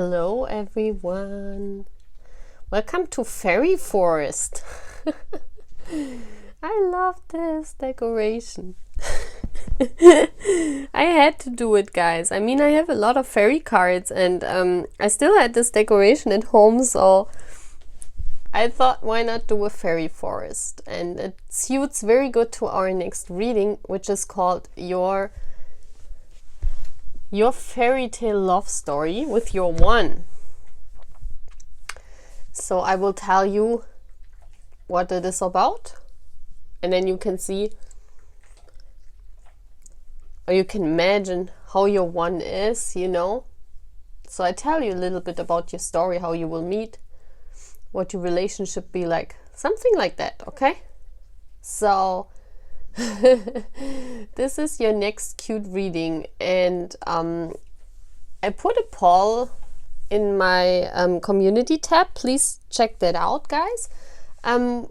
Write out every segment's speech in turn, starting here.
Hello everyone. Welcome to Fairy Forest. I love this decoration. I had to do it, guys. I mean, I have a lot of fairy cards and I still had this decoration at home, so I thought, why not do a fairy forest? And it suits very good to our next reading, which is called Your Fairytale Love Story with your one. So I will tell you what it is about, and then you can see, or you can imagine how your one is, you know. So I tell you a little bit about your story, how you will meet, what your relationship be like, something like that, okay? So this is your next cute reading, and I put a poll in my community tab. Please check that out, guys.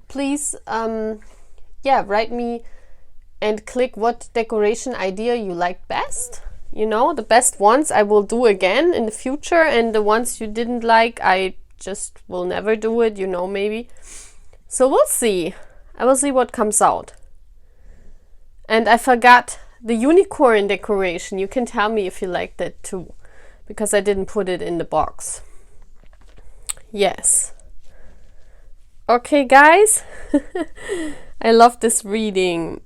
Please write me and click what decoration idea you like best. You know, the best ones I will do again in the future, and the ones you didn't like, I just will never do it, you know, maybe. So we'll see. I will see what comes out. And I forgot the unicorn decoration. You can tell me if you like that too, because I didn't put it in the box. Yes. Okay, guys. I love this reading.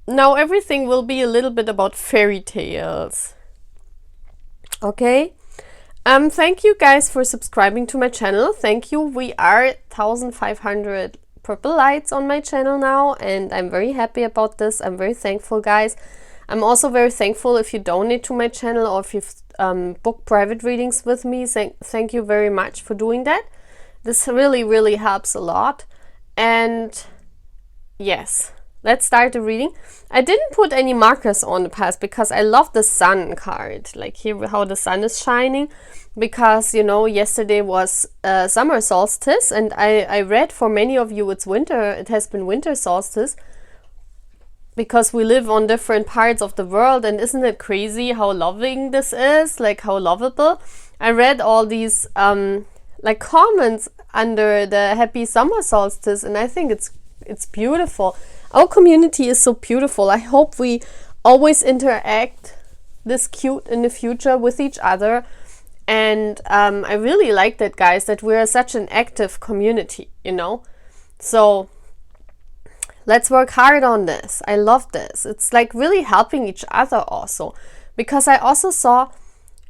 Now everything will be a little bit about fairy tales. Okay. Thank you guys for subscribing to my channel. Thank you. We are 1,500 purple lights on my channel now, and I'm very happy about this. I'm very thankful, guys. I'm also very thankful if you donate to my channel or if you've booked private readings with me. Thank you very much for doing that. This really helps a lot. And yes, let's start the reading. I didn't put any markers on the past because I love the sun card, like here how the sun is shining, because, you know, yesterday was summer solstice, and I read for many of you it's winter. It has been winter solstice because we live on different parts of the world, and isn't it crazy how loving this is, like how lovable. I read all these like comments under the happy summer solstice, and I think it's beautiful. Our community is so beautiful. I hope we always interact this cute in the future with each other. And I really like that, guys, that we are such an active community, you know. So let's work hard on this. I love this. It's like really helping each other also. Because I also saw,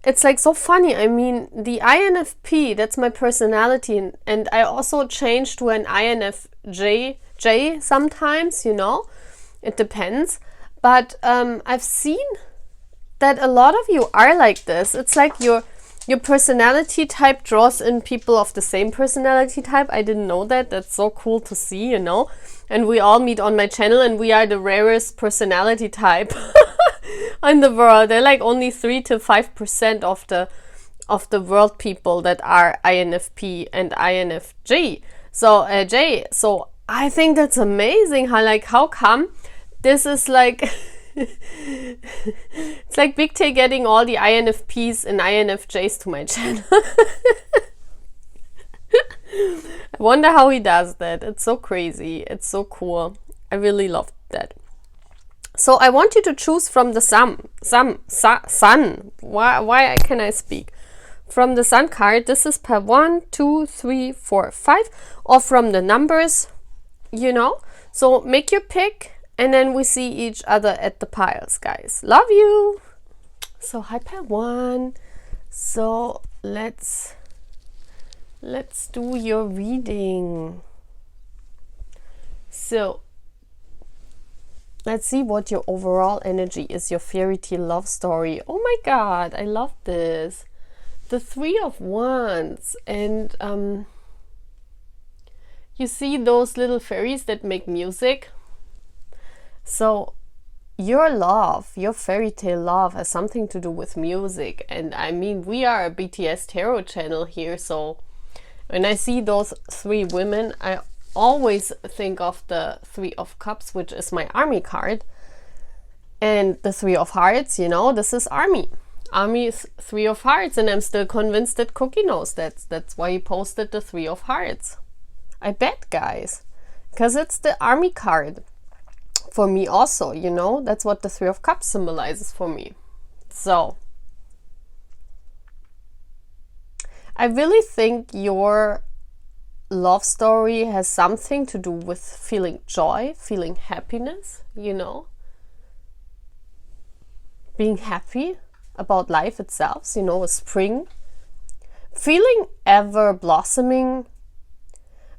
it's like so funny. I mean, the INFP, that's my personality. And I also changed to an INFJ sometimes, you know. It depends. But I've seen that a lot of you are like this. It's like your personality type draws in people of the same personality type. I didn't know that. That's so cool to see, you know. And we all meet on my channel, and we are the rarest personality type in the world. They're like only 3 to 5% of the world people that are INFP and INFJ. So So I think that's amazing. How come this is like it's like Big Tay getting all the INFPs and INFJs to my channel. I wonder how he does that. It's so crazy. It's so cool. I really love that. So I want you to choose from the sun. Why can I speak? From the sun card. This is per 1, 2, 3, 4, 5, or from the numbers, you know. So make your pick. And then we see each other at the piles, guys. Love you. So hi, pair 1. So let's do your reading. So let's see what your overall energy is. Your fairy tale love story. Oh my God, I love this. The 3 of Wands, and you see those little fairies that make music. So your love, your fairy tale love has something to do with music. And I mean, we are a BTS tarot channel here. So when I see those 3 women, I always think of the 3 of Cups, which is my army card. And the 3 of Hearts, you know, this is army. Army is 3 of Hearts, and I'm still convinced that Cookie knows that. That's why he posted the 3 of Hearts. I bet, guys. Because it's the Army card. For me also, you know. That's what the 3 of Cups symbolizes for me. So, I really think your love story has something to do with feeling joy, feeling happiness, you know. Being happy about life itself, you know, a spring. Feeling ever blossoming.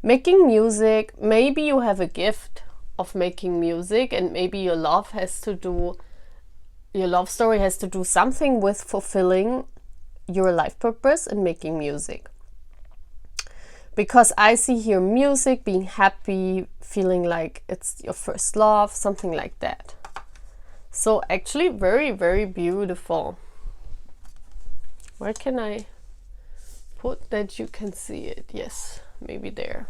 Making music. Maybe you have a gift of making music, and maybe your love story has to do something with fulfilling your life purpose and making music. Because I see here music, being happy, feeling like it's your first love, something like that. So actually very, very beautiful. Where can I put that you can see it? Yes, maybe there.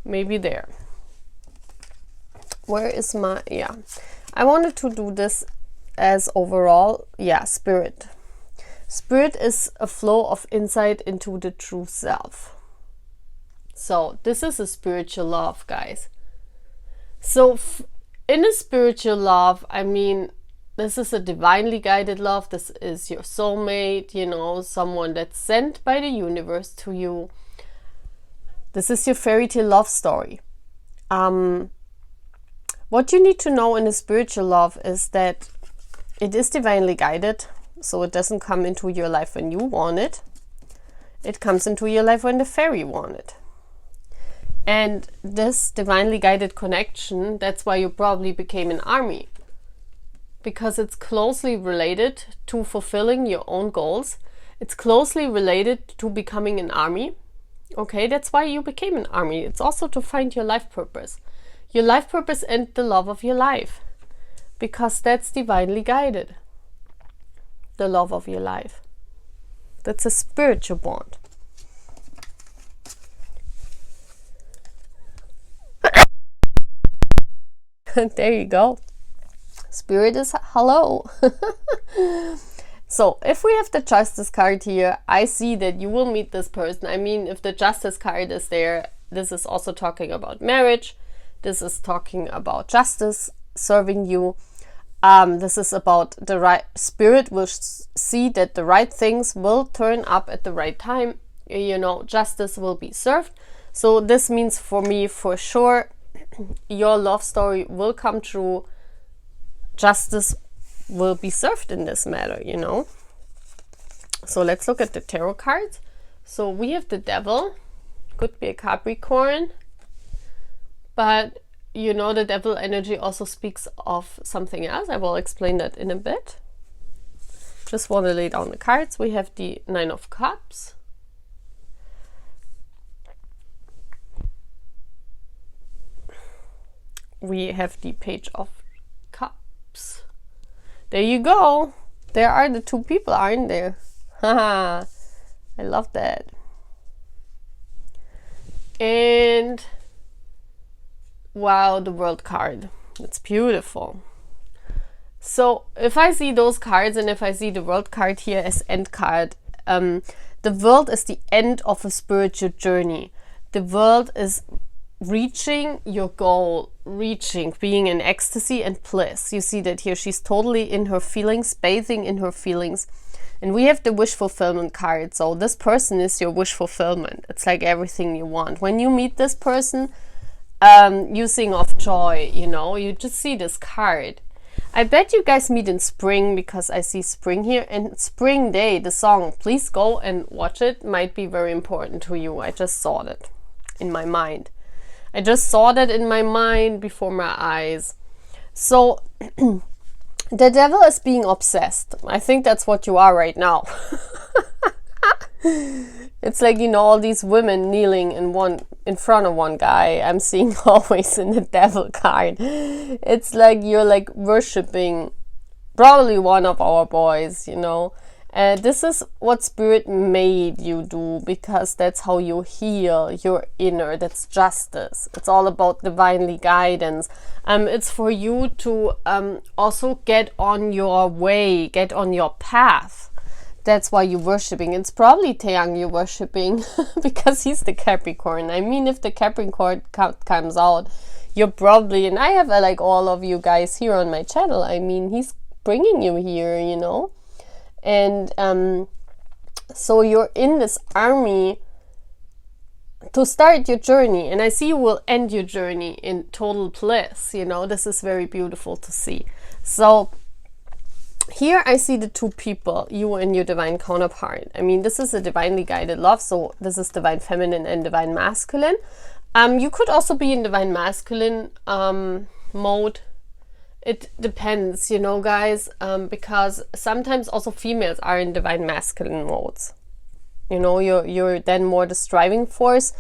Maybe there. Where is my, yeah. I wanted to do this as overall, yeah, spirit. Spirit is a flow of insight into the true self. So this is a spiritual love, guys. So in a spiritual love, I mean, this is a divinely guided love. This is your soulmate, you know, someone that's sent by the universe to you. This is your fairy tale love story. What you need to know in a spiritual love is that it is divinely guided. So it doesn't come into your life when you want it. It comes into your life when the fairy want it. And this divinely guided connection, that's why you probably became an army. Because it's closely related to fulfilling your own goals. It's closely related to becoming an army. Okay, that's why you became an army. It's also to find your life purpose. Your life purpose and the love of your life. Because that's divinely guided. The love of your life. That's a spiritual bond. There you go. Spirit is hello. So if we have the Justice card here, I see that you will meet this person. I mean, if the Justice card is there, this is also talking about marriage. This is talking about justice serving you. This is about the right spirit will see that the right things will turn up at the right time. You know, justice will be served. So this means for me, for sure, your love story will come true. Justice will be served in this matter, you know. So let's look at the tarot cards. So we have the Devil. Could be a Capricorn. But, you know, the Devil energy also speaks of something else. I will explain that in a bit. Just want to lay down the cards. We have the Nine of Cups. We have the Page of Cups. There you go. There are the two people, aren't there? Haha. I love that. And wow, the World card. It's beautiful. So if I see those cards and if I see the World card here as end card, the world is the end of a spiritual journey. The world is reaching your goal, being in ecstasy and bliss. You see that here she's totally in her feelings, bathing in her feelings. And we have the wish fulfillment card. So this person is your wish fulfillment. It's like everything you want. When you meet this person, you sing of joy, you know, you just see this card. I bet you guys meet in spring because I see spring here. And Spring Day, the song, please go and watch it, might be very important to you. I just saw that in my mind. I just saw that in my mind before my eyes. So the Devil is being obsessed. I think that's what you are right now. It's like, you know, all these women kneeling in front of one guy. I'm seeing always in the Devil card. It's like you're like worshipping probably one of our boys, you know. This is what Spirit made you do, because that's how you heal your inner. That's justice. It's all about divinely guidance. It's for you to also get on your way, get on your path. That's why you're worshipping. It's probably Taeyang you're worshipping because he's the Capricorn. I mean, if the Capricorn comes out, you're probably, and I have like all of you guys here on my channel. I mean, he's bringing you here, you know. And so you're in this army to start your journey, and I see you will end your journey in total bliss, you know. This is very beautiful to see. So here I see the two people, you and your divine counterpart. I mean, this is a divinely guided love, so this is divine feminine and divine masculine. You could also be in divine masculine mode. It depends, you know, guys, because sometimes also females are in divine masculine modes. You know, you're then more the striving force,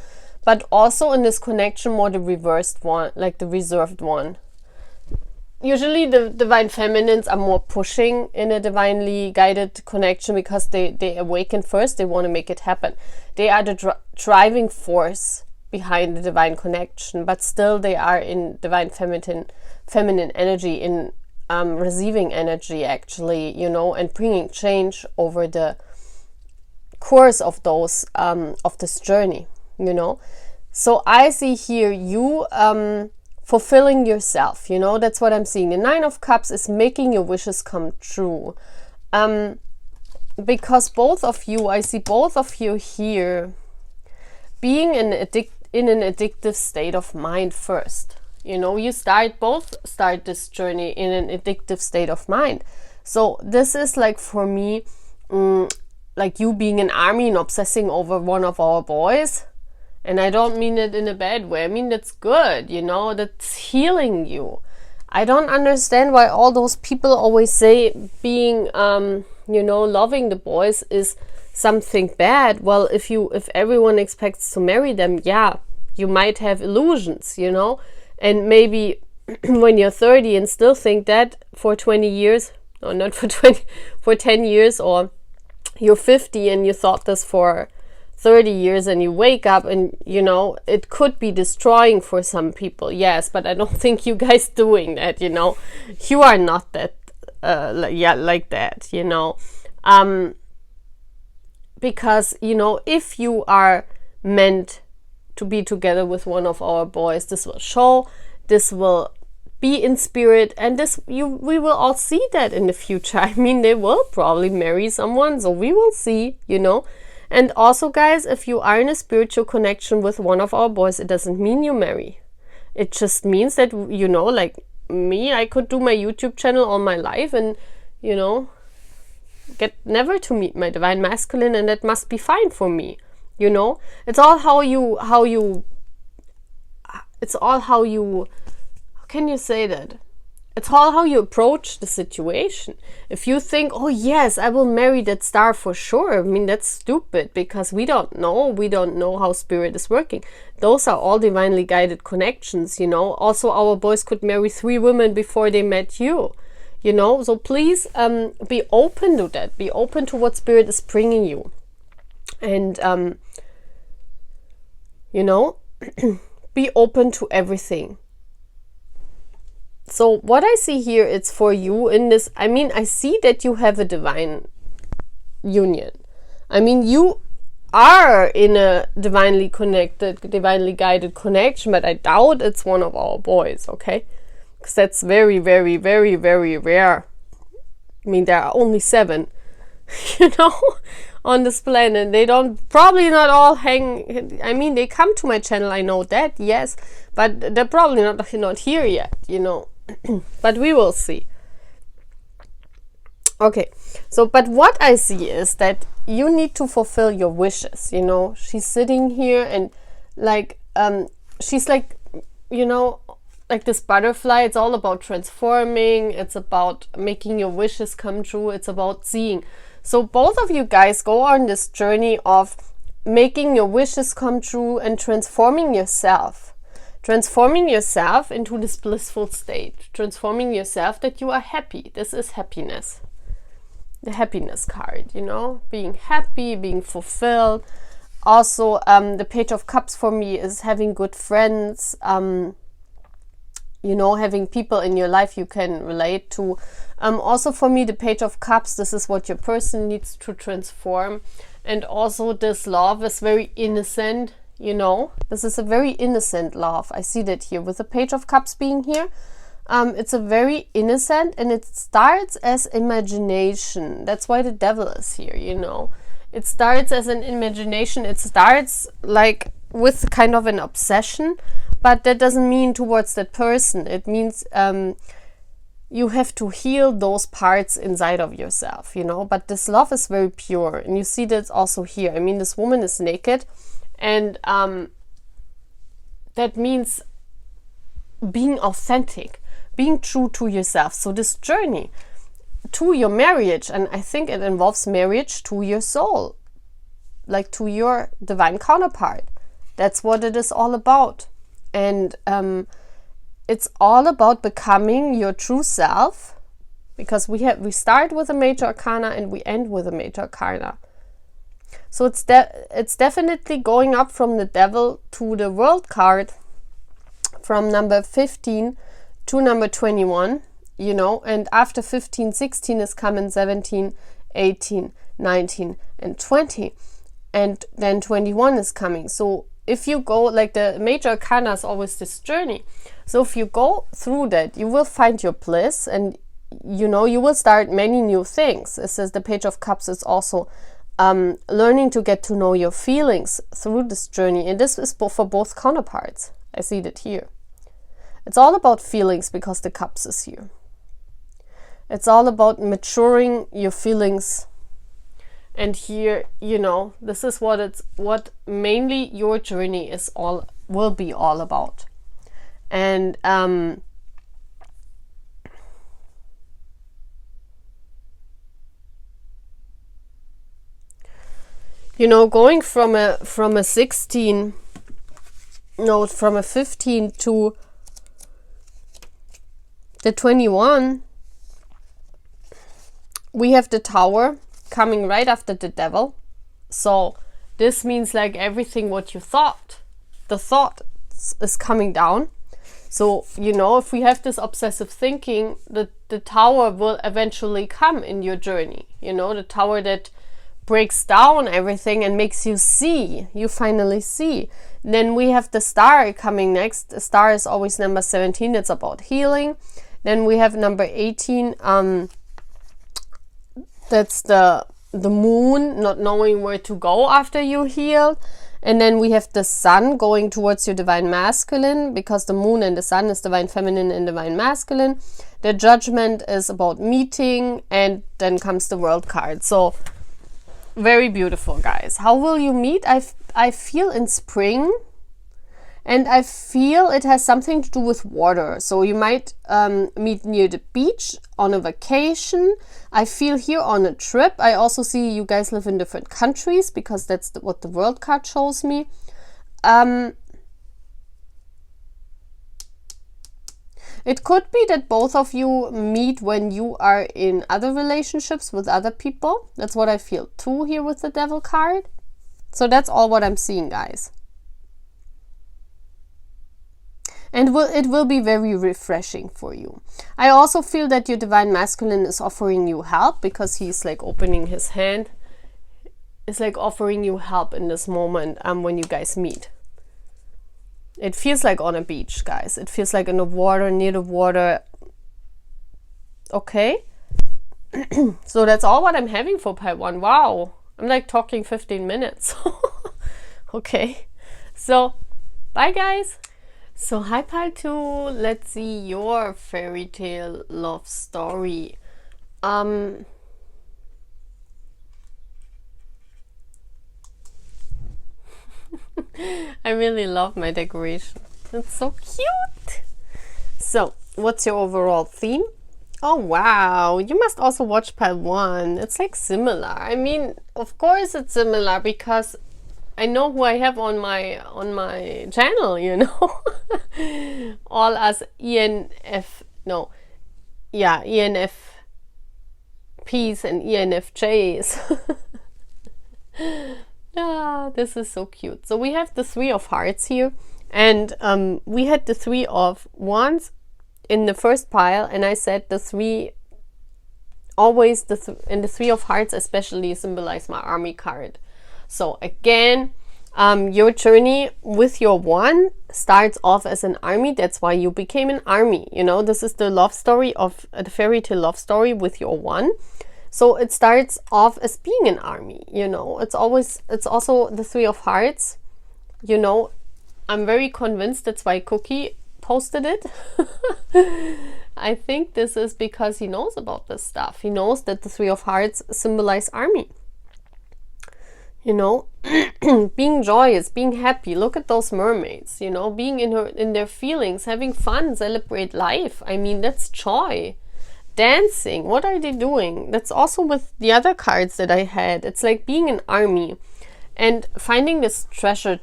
but also in this connection more the reversed one, like the reserved one. Usually the divine feminines are more pushing in a divinely guided connection because they awaken first, they want to make it happen. They are the driving force behind the divine connection, but still they are in divine feminine energy, in receiving energy actually, you know, and bringing change over the course of those of this journey, you know. So I see here you fulfilling yourself, you know. That's what I'm seeing. The Nine of Cups is making your wishes come true, because both of you, I see both of you here being in an addictive state of mind first. You know, you both start this journey in an addictive state of mind. So this is like, for me, like you being an army and obsessing over one of our boys. And I don't mean it in a bad way. I mean, that's good, you know, that's healing you. I don't understand why all those people always say being, you know, loving the boys is something bad. Well, if everyone expects to marry them, yeah, you might have illusions, you know. And maybe when you're 30 and still think that for 20 years, or not for 20, for 10 years, or you're 50 and you thought this for 30 years, and you wake up and, you know, it could be destroying for some people, yes, but I don't think you guys doing that, you know. You are not that, like that, you know. Because, you know, if you are meant to be together with one of our boys, this will show, this will be in spirit, and we will all see that in the future. I mean, they will probably marry someone, so we will see, you know. And also, guys, if you are in a spiritual connection with one of our boys, it doesn't mean you marry. It just means that, you know, like me, I could do my YouTube channel all my life and, you know, get never to meet my divine masculine, and that must be fine for me. You know, it's all how can you say that? It's all how you approach the situation. If you think, oh yes, I will marry that star for sure, I mean, that's stupid, because we don't know how spirit is working. Those are all divinely guided connections, you know. Also, our boys could marry 3 women before they met you, you know. So please be open to that, be open to what spirit is bringing you. And you know, be open to everything. So what I see here, it's for you in this, I mean, I see that you have a divine union. I mean, you are in a divinely connected, divinely guided connection, but I doubt it's one of our boys, okay? Because that's very, very, very, very rare. I mean, there are only 7, you know, on this planet. They don't, probably not all hang, I mean, they come to my channel, I know that, yes, but they're probably not here yet, you know. But we will see. Okay, so but what I see is that you need to fulfill your wishes, you know. She's sitting here and like she's like, you know, like this butterfly. It's all about transforming, it's about making your wishes come true, it's about seeing. So both of you guys go on this journey of making your wishes come true and transforming yourself into this blissful state, transforming yourself that you are happy. This is happiness. the happiness card, you know, being happy, being fulfilled. Also, the Page of Cups for me is having good friends, you know, having people in your life you can relate to. Also for me, the Page of Cups, this is what your person needs to transform. And also this love is very innocent, you know. This is a very innocent love. I see that here with the Page of Cups being here. It's a very innocent, and it starts as imagination. That's why the Devil is here, you know. It starts as an imagination. It starts like with kind of an obsession, but that doesn't mean towards that person. It means you have to heal those parts inside of yourself, you know. But this love is very pure, and you see that also here. I mean, this woman is naked, and that means being authentic, being true to yourself. So this journey to your marriage, and I think it involves marriage to your soul, like to your divine counterpart. That's what it is all about. And it's all about becoming your true self, because we start with a major arcana and we end with a major arcana. So it's definitely going up from the Devil to the World card, from number 15 to number 21, you know, and after 15, 16 is coming 17, 18, 19, and 20, and then 21 is coming. So if you go, like the major arcana is always this journey. So if you go through that, you will find your bliss, and you know, you will start many new things. It says the Page of Cups is also learning to get to know your feelings through this journey, and this is for both counterparts. I see that here. It's all about feelings because the Cups is here. It's all about maturing your feelings. And here, you know, this is what mainly your journey will be all about. And you know, going from a 15 to the 21, we have the Tower coming right after the Devil. So this means like everything what you thought, the thought is coming down. So, you know, if we have this obsessive thinking, the Tower will eventually come in your journey. You know, the Tower that breaks down everything and makes you see, you finally see. Then we have the Star coming next. The Star is always number 17. It's about healing. Then we have number 18. That's the Moon, not knowing where to go after you healed. And then we have the Sun going towards your divine masculine, because the Moon and the Sun is divine feminine and divine masculine. The Judgment is about meeting, and then comes the World card. So very beautiful, guys. How will you meet? I feel in spring, and I feel it has something to do with water. So you might meet near the beach, on a vacation. I feel here on a trip. I also see you guys live in different countries, because that's what the World card shows me. It could be that both of you meet when you are in other relationships with other people. That's what I feel too here with the Devil card. So that's all what I'm seeing, guys. And it will be very refreshing for you. I also feel that your divine masculine is offering you help, because he's like opening his hand. It's like offering you help in this moment when you guys meet. It feels like on a beach, guys. It feels like in the water, near the water. Okay. So that's all what I'm having for pile 1. Wow. I'm like talking 15 minutes. Okay. So, bye guys. So, hi pile 2. Let's see your fairy tale love story. I really love my decoration. It's so cute. So, what's your overall theme? Oh wow, you must also watch pile 1. It's like similar. I mean, of course it's similar, because I know who I have on my channel, you know. All us ENFP peace and ENFJs. Ah, this is so cute. So we have the 3 of Hearts here, and we had the 3 of Wands in the first pile, and I said the 3 always and the 3 of Hearts especially symbolize my army card. So again, your journey with your 1 starts off as an army. That's why you became an army. You know, this is the love story of the fairy tale love story with your 1. So it starts off as being an army, you know. It's also the 3 of Hearts, you know. I'm very convinced that's why Cookie posted it. I think this is because he knows about this stuff. He knows that the 3 of Hearts symbolize army. You know, being joyous, being happy. Look at those mermaids, you know, being in their feelings, having fun, celebrate life. I mean, that's joy. Dancing, what are they doing? That's also with the other cards that I had. It's like being an army and finding this treasure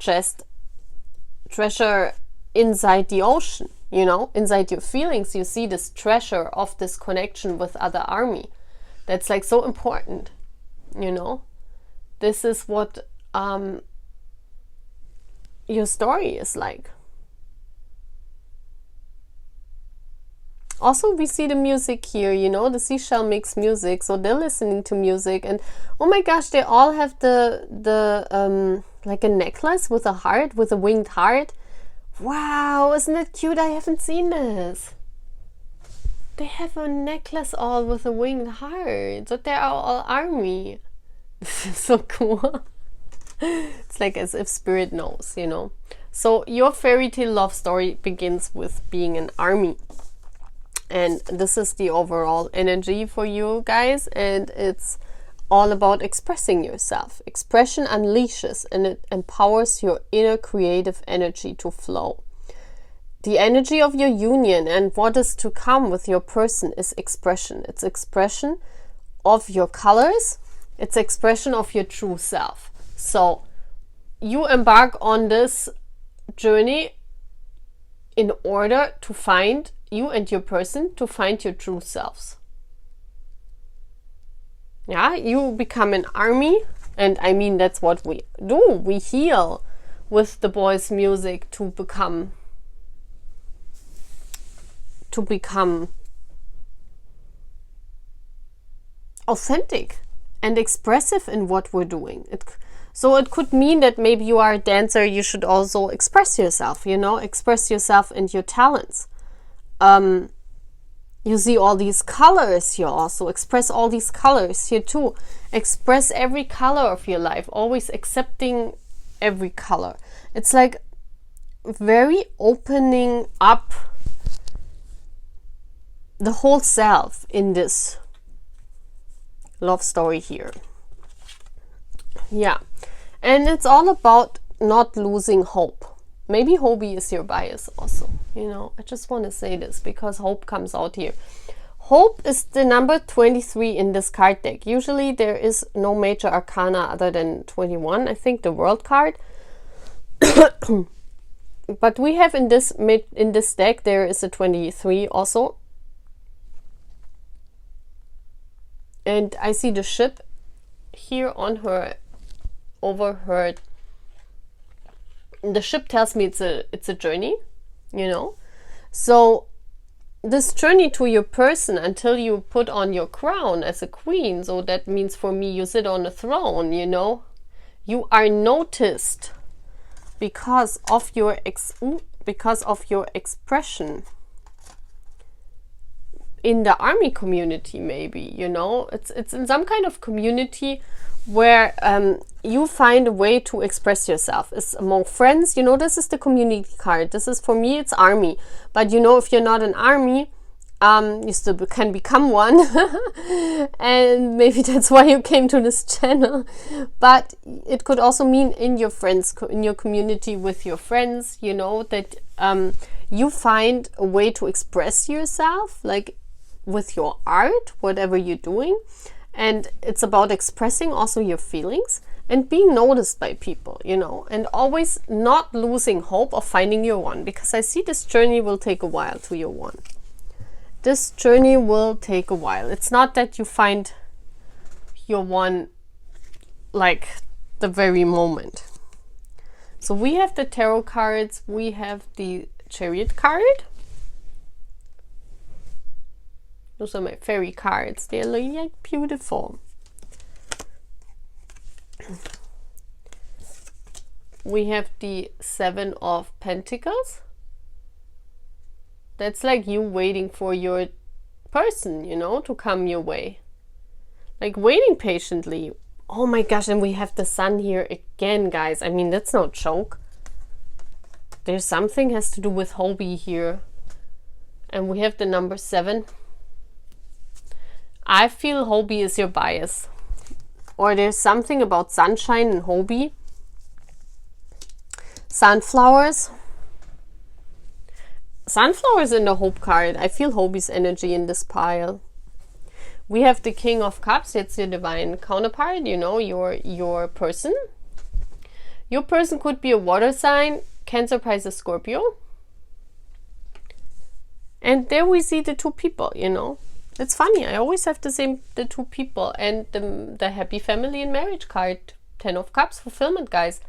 inside the ocean, you know, inside your feelings. You see this treasure of this connection with other army. That's like so important, you know. This is what your story is like. Also, we see the music here, you know, the seashell makes music, so they're listening to music, and oh my gosh, they all have the like a necklace with a heart, with a winged heart. Wow, isn't that cute? I haven't seen this. They have a necklace all with a winged heart, so they are all army. This is so cool. It's like as if spirit knows, you know. So your fairy tale love story begins with being an army. And this is the overall energy for you guys, and it's all about expressing yourself. Expression unleashes and it empowers your inner creative energy to flow. The energy of your union and what is to come with your person is expression. It's expression of your colors. It's expression of your true self. So you embark on this journey in order to find you and your person, to find your true selves. Yeah, you become an army, and I mean that's what we do. We heal with the boys' music to become authentic and expressive in what we're doing. So it could mean that maybe you are a dancer, you should also express yourself, you know, express yourself and your talents. You see all these colors here also. Express all these colors here too. Express every color of your life, always accepting every color. It's like very opening up the whole self in this love story here. Yeah, and it's all about not losing hope. Maybe Hobie is your bias also, you know. I just want to say this because hope comes out here. Hope is the number 23 in this card deck. Usually there is no major arcana other than 21, I think, the world card. But we have in this deck, there is a 23 also. And I see the ship here on her, over her. The ship tells me it's a journey, you know. So this journey to your person until you put on your crown as a queen. So that means for me, you sit on a throne, you know. You are noticed because of your expression in the army community, maybe, you know. It's in some kind of community where you find a way to express yourself. It's among friends, you know. This is the community card. This is, for me, it's army. But you know, if you're not an army, you still can become one. And maybe that's why you came to this channel. But it could also mean in your friends, in your community with your friends, you know, that you find a way to express yourself, like with your art, whatever you're doing. And it's about expressing also your feelings and being noticed by people, you know, and always not losing hope of finding your one, because I see this journey will take a while to your one. This journey will take a while. It's not that you find your one like the very moment. So we have the tarot cards, we have the Chariot card. Those are my fairy cards. They're like beautiful. We have the Seven of Pentacles. That's like you waiting for your person, you know, to come your way. Like waiting patiently. Oh my gosh, and we have the Sun here again, guys. I mean, that's no joke. There's something has to do with Hobie here. And we have the number 7. I feel Hobie is your bias. Or there's something about sunshine and Hobie. Sunflowers. Sunflowers in the Hope card. I feel Hobie's energy in this pile. We have the King of Cups. It's your divine counterpart, you know, your person. Your person could be a water sign, Cancer, Pisces, Scorpio. And there we see the 2 people, you know. It's funny, I always have the 2 people. And the Happy Family and Marriage card, 10 of Cups, fulfillment, guys.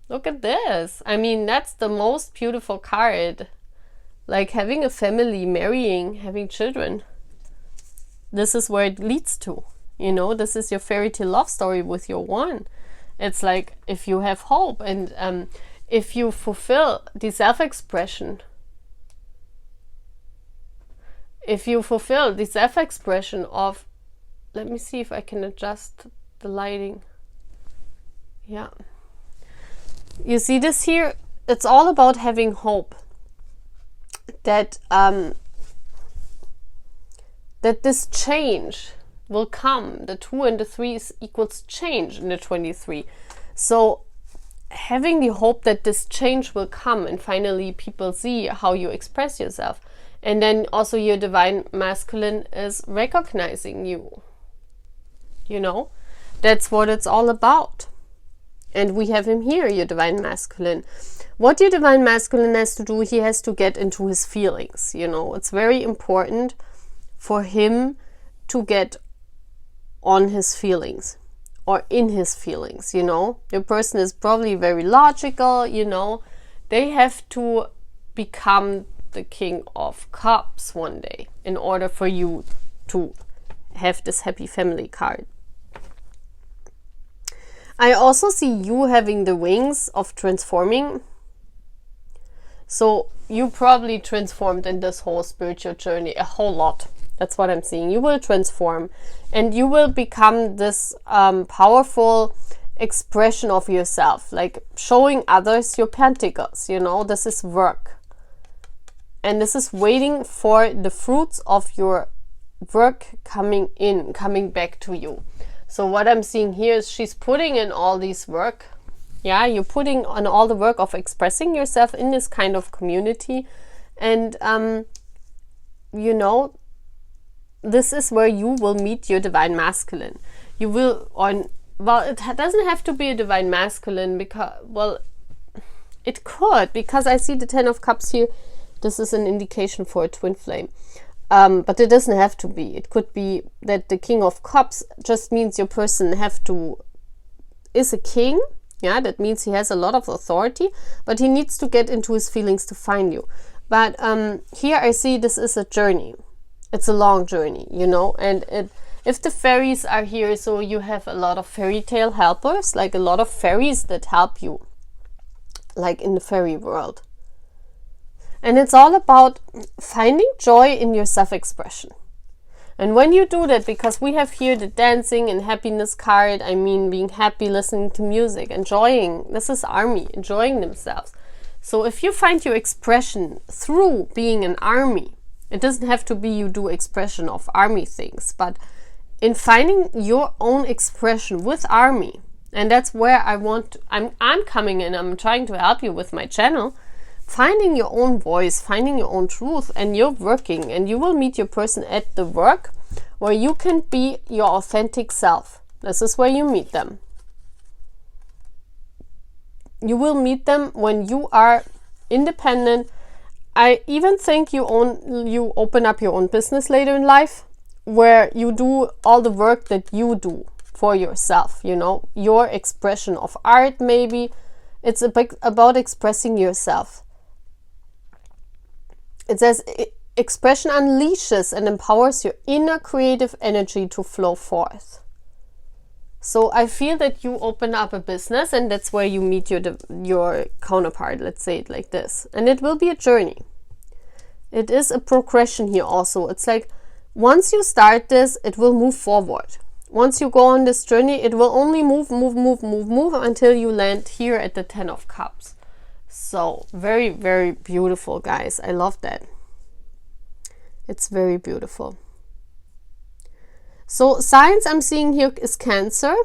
Look at this. I mean, that's the most beautiful card. Like having a family, marrying, having children. This is where it leads to. You know, this is your fairy tale love story with your one. It's like if you have hope and if you fulfill the self-expression. If you fulfill the self-expression of, let me see if I can adjust the lighting. Yeah. You see this here? It's all about having hope. That that this change will come. The 2 and the 3 equals change in the 23. So having the hope that this change will come and finally people see how you express yourself. And then also your divine masculine is recognizing you. You know, that's what it's all about. And we have him here, your divine masculine. What your divine masculine has to do, he has to get into his feelings. You know, it's very important for him to get on his feelings or in his feelings, you know. Your person is probably very logical, you know. They have to become the King of Cups one day in order for you to have this happy family card. I also see you having the wings of transforming. So you probably transformed in this whole spiritual journey a whole lot. That's what I'm seeing. You will transform and you will become this powerful expression of yourself, like showing others your pentacles, you know. This is work. And this is waiting for the fruits of your work coming in, coming back to you. So what I'm seeing here is she's putting in all this work. Yeah, you're putting on all the work of expressing yourself in this kind of community. And, you know, this is where you will meet your divine masculine. You will, well, it doesn't have to be a divine masculine because, well, it could, because I see the 10 of Cups here. This is an indication for a twin flame. But it doesn't have to be. It could be that the King of Cups just means your person is a king. Yeah, that means he has a lot of authority, but he needs to get into his feelings to find you. But here I see this is a journey. It's a long journey, you know, and if the fairies are here, so you have a lot of fairy tale helpers, like a lot of fairies that help you, like in the fairy world. And it's all about finding joy in your self-expression. And when you do that, because we have here the dancing and happiness card, I mean being happy, listening to music, enjoying, this is army, enjoying themselves. So if you find your expression through being an army, it doesn't have to be you do expression of army things, but in finding your own expression with army, and that's where I'm coming in, I'm trying to help you with my channel, finding your own voice, finding your own truth, and you're working, and you will meet your person at the work where you can be your authentic self. This is where you meet them. You will meet them when you are independent. I even think you open up your own business later in life, where you do all the work that you do for yourself, you know, your expression of art maybe. It's about expressing yourself. It says expression unleashes and empowers your inner creative energy to flow forth. So I feel that you open up a business, and that's where you meet your counterpart, let's say it like this. And it will be a journey. It is a progression here also. It's like once you start this, it will move forward. Once you go on this journey, it will only move until you land here at the 10 of Cups. So very, very beautiful, guys. I love that. It's very beautiful. So signs I'm seeing here is Cancer,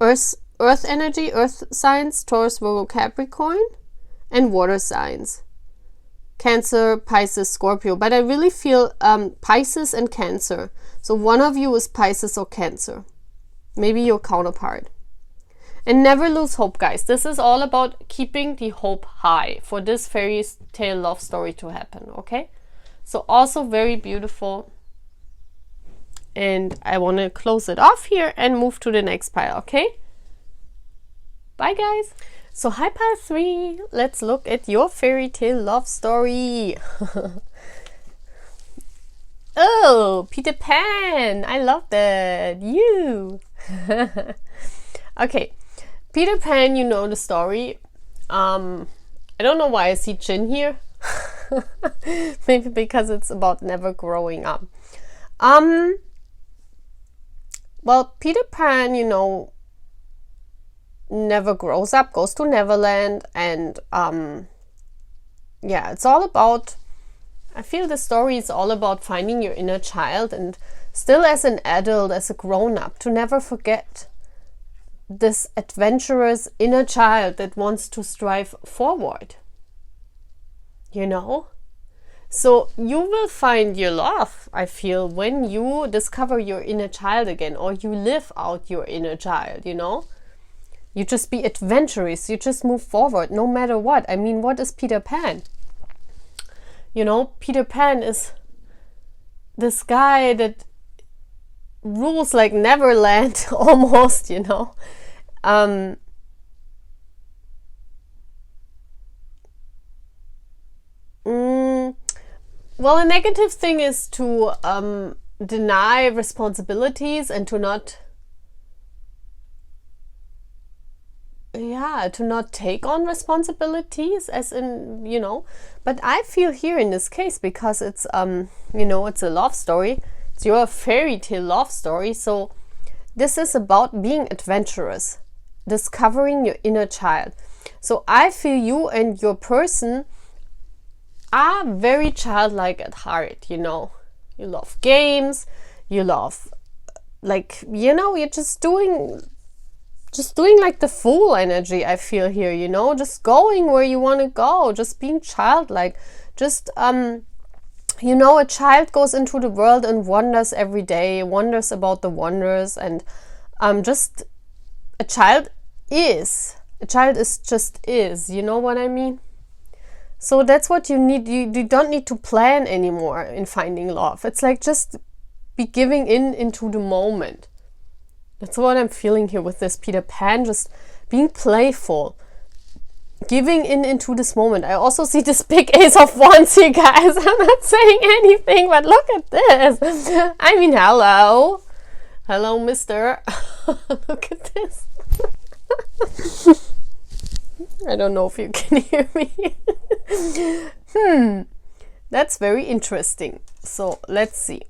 Earth energy, Earth signs, Taurus, Virgo, Capricorn, and water signs. Cancer, Pisces, Scorpio. But I really feel Pisces and Cancer. So one of you is Pisces or Cancer. Maybe your counterpart. And never lose hope, guys. This is all about keeping the hope high for this fairy tale love story to happen, okay? So also very beautiful. And I want to close it off here and move to the next pile, okay? Bye, guys. So hi, pile 3. Let's look at your fairy tale love story. Oh, Peter Pan. I love that. You. Okay. Peter Pan, you know the story. I don't know why I see Jin here. Maybe because it's about never growing up. Well, Peter Pan, you know, never grows up, goes to Neverland, and yeah, it's all about, I feel the story is all about finding your inner child, and still as an adult, as a grown-up, to never forget this adventurous inner child that wants to strive forward, you know? So you will find your love, I feel, when you discover your inner child again, or you live out your inner child, you know? You just be adventurous, you just move forward, no matter what. I mean, what is Peter Pan? You know, Peter Pan is this guy that rules like Neverland, almost, you know? Well, a negative thing is to deny responsibilities and to not take on responsibilities, as in, you know. But I feel here in this case, because it's you know, it's a love story, it's your fairy tale love story, so this is about being adventurous, discovering your inner child. So I feel you and your person are very childlike at heart, you know. You love games, you love, like, you know, you're just doing like the fool energy, I feel here, you know, just going where you want to go, just being childlike, just you know, a child goes into the world and wonders every day, wonders about the wonders, and just a child is just is, you know what I mean? So that's what you need. You don't need to plan anymore in finding love. It's like just be giving into the moment. That's what I'm feeling here with this Peter Pan, just being playful, giving into this moment. I also see this big Ace of Wands here, guys. I'm not saying anything, but look at this. I mean, hello, mister. Look at this. I don't know if you can hear me. That's very interesting. So let's see.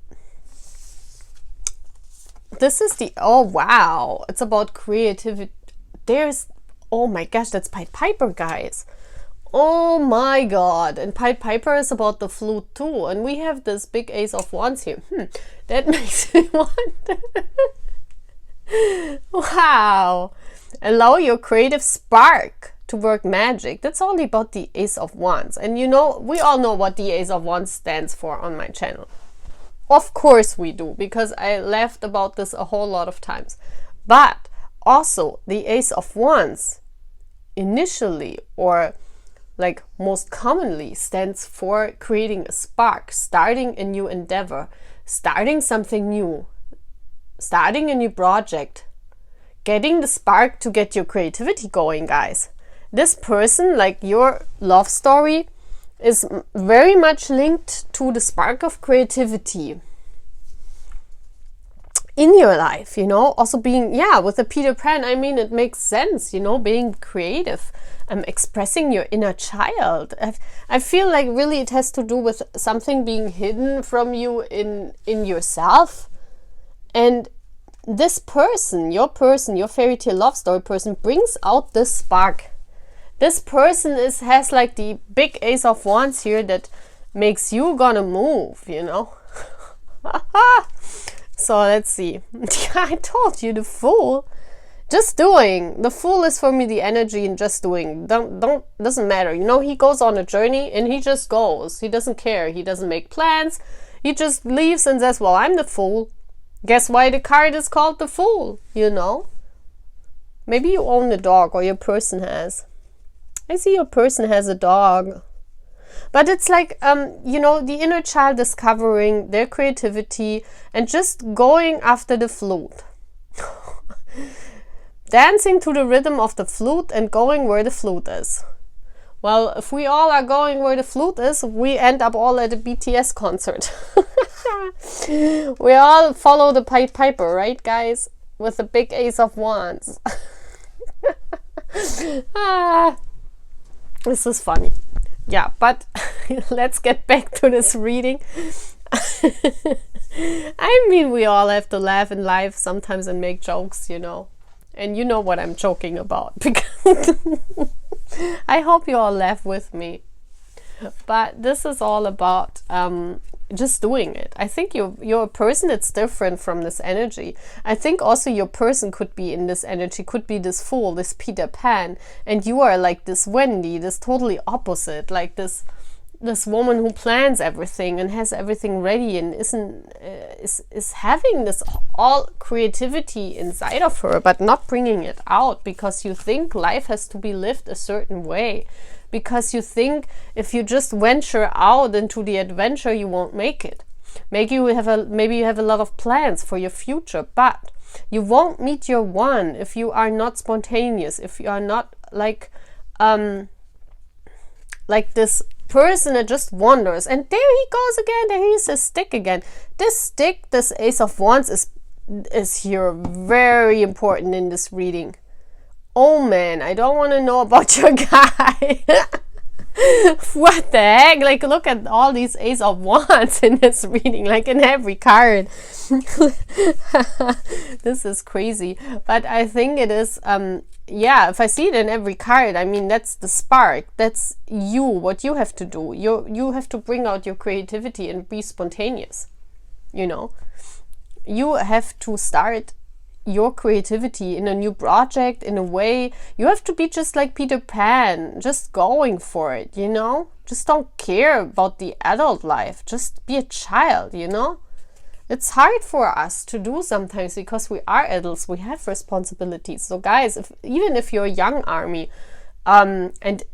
This is the, oh wow, it's about creativity. There's, oh my gosh, that's Pied Piper, guys. Oh my god. And Pied Piper is about the flute too. And we have this big Ace of Wands here. That makes me wonder. Wow. Allow your creative spark to work magic. That's all about the Ace of Wands. And you know, we all know what the Ace of Wands stands for on my channel. Of course we do, because I laughed about this a whole lot of times. But also the Ace of Wands initially, or like most commonly stands for creating a spark, starting a new endeavor, starting something new, starting a new project, getting the spark to get your creativity going, guys. This person, like your love story, is very much linked to the spark of creativity in your life, you know. Also being, yeah, with the Peter Pan, I mean, it makes sense, you know, being creative, expressing your inner child. I feel like really it has to do with something being hidden from you in yourself. And this person, your fairy tale love story person, brings out this spark. This person has like the big Ace of Wands here that makes you gonna move, you know. So let's see. I told you, the Fool. Just doing. The Fool is for me the energy in just doing. Doesn't matter. You know, he goes on a journey and he just goes. He doesn't care. He doesn't make plans. He just leaves and says, well, I'm the Fool. Guess why the card is called the Fool, you know? Maybe you own a dog, or your person has. I see your person has a dog. But it's like, you know, the inner child discovering their creativity and just going after the flute. Dancing to the rhythm of the flute and going where the flute is. Well, if we all are going where the flute is, we end up all at a BTS concert. We all follow the Pied Piper, right, guys? With the big Ace of Wands. This is funny. Yeah, but let's get back to this reading. I mean, we all have to laugh in life sometimes and make jokes, you know. And you know what I'm joking about. Because I hope you all laugh with me. But this is all about just doing it. I think you're a person that's different from this energy. I think also your person could be in this energy, could be this Fool, this Peter Pan, and you are like this Wendy, this totally opposite, like this woman who plans everything and has everything ready and is having this all creativity inside of her, but not bringing it out because you think life has to be lived a certain way. Because you think if you just venture out into the adventure, you won't make it. Maybe you have a lot of plans for your future, but you won't meet your one if you are not spontaneous, if you are not like this person that just wanders. And there he goes again. There he is, a stick again. This stick, this Ace of Wands, is here very important in this reading. Oh man, I don't want to know about your guy. What the heck? Like, look at all these Ace of Wands in this reading, like in every card. This is crazy. But I think it is, yeah, if I see it in every card, I mean, that's the spark. That's you, what you have to do. You have to bring out your creativity and be spontaneous, you know. You have to start your creativity in a new project, in a way. You have to be just like Peter Pan, just going for it, you know. Just don't care about the adult life, just be a child, you know. It's hard for us to do sometimes because we are adults, we have responsibilities. So guys, even if you're a young army and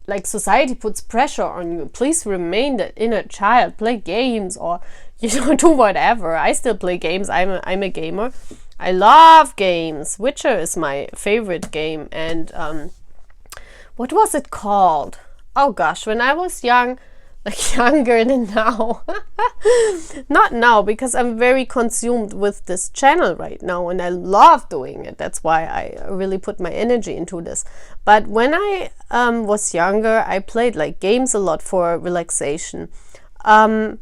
like society puts pressure on you, please remain that inner child. Play games, or you know, do whatever. I still play games. I'm a gamer. I love games. Witcher is my favorite game. And what was it called? Oh gosh, when I was young, like younger than now. Not now, because I'm very consumed with this channel right now and I love doing it. That's why I really put my energy into this. But when I was younger, I played like games a lot for relaxation. What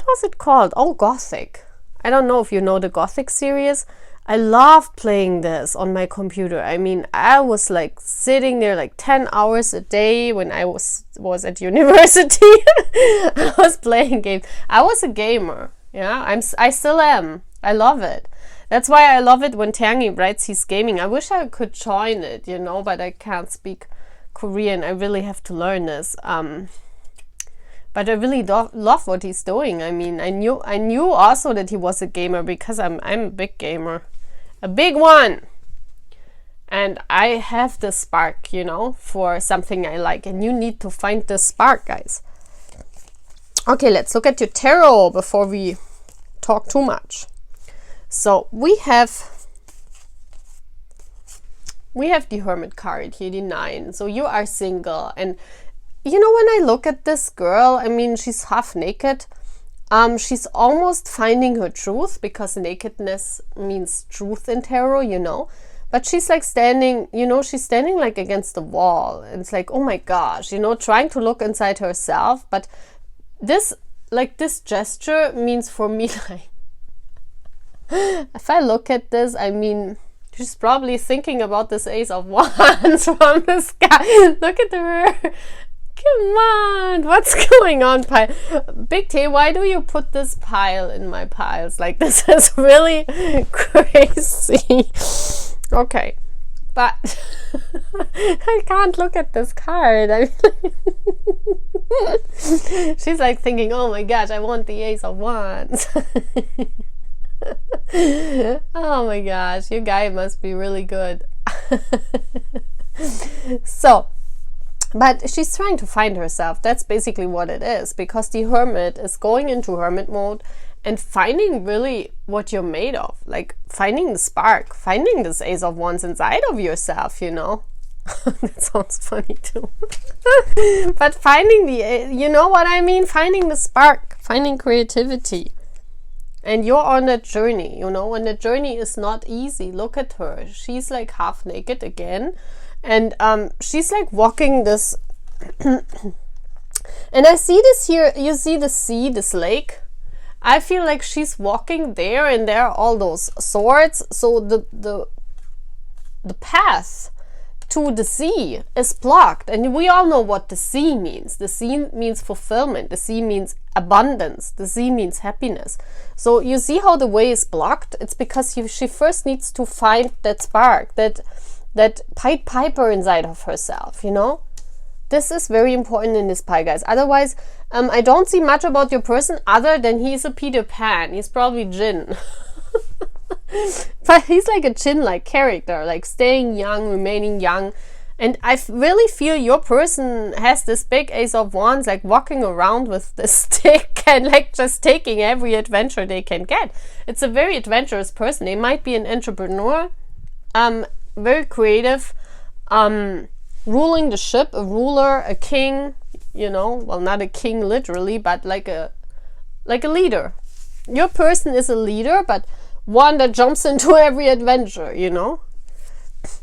was it called? Oh, Gothic. I don't know if you know the Gothic series. I loved playing this on my computer. I mean, I was like sitting there like 10 hours a day when I was at university. I was playing games. I was a gamer. Yeah, I still am. I love it. That's why I love it when Tangi writes he's gaming. I wish I could join it, you know, but I can't speak Korean. I really have to learn this. But I really love what he's doing. I mean, I knew also that he was a gamer because I'm a big gamer. A big one. and I have the spark, you know, for something I like, and you need to find the spark, guys. Okay, let's look at your tarot before we talk too much. So we have the Hermit card here, the 9. So you are single, and you know, when I look at this girl, I mean, she's half naked. She's almost finding her truth, because nakedness means truth in tarot, you know. But she's like standing, you know, she's standing like against the wall. And it's like, oh my gosh, you know, trying to look inside herself. But this gesture means for me, like, if I look at this, I mean, she's probably thinking about this Ace of Wands from the sky. Look at her. Come on, what's going on, pile? Big T, why do you put this pile in my piles? Like, this is really crazy. Okay, but I can't look at this card. She's like thinking, oh my gosh, I want the Ace of Wands. Oh my gosh, your guy must be really good. So, but she's trying to find herself. That's basically what it is, because the Hermit is going into hermit mode and finding really what you're made of, like finding the spark, finding this Ace of Wands inside of yourself, you know. That sounds funny too. But finding you know what I mean, finding the spark, finding creativity. And you're on that journey, you know, and the journey is not easy. Look at her. She's like half naked again. And she's like walking this, and I see this here, you see the sea, this lake. I feel like she's walking there, and there are all those swords. So the path to the sea is blocked. And we all know what the sea means. The sea means fulfillment. The sea means abundance. The sea means happiness. So you see how the way is blocked? It's because she first needs to find that spark, that Pied Piper inside of herself, you know. This is very important in this pie, guys. Otherwise, I don't see much about your person other than he's a Peter Pan. He's probably Jin. But he's like a Jin-like character, like staying young, remaining young. And I really feel your person has this big Ace of Wands, like walking around with this stick and like just taking every adventure they can get. It's a very adventurous person. They might be an entrepreneur, very creative, ruling the ship, a ruler, a king, you know, well, not a king literally, but like a leader. Your person is a leader, but one that jumps into every adventure, you know,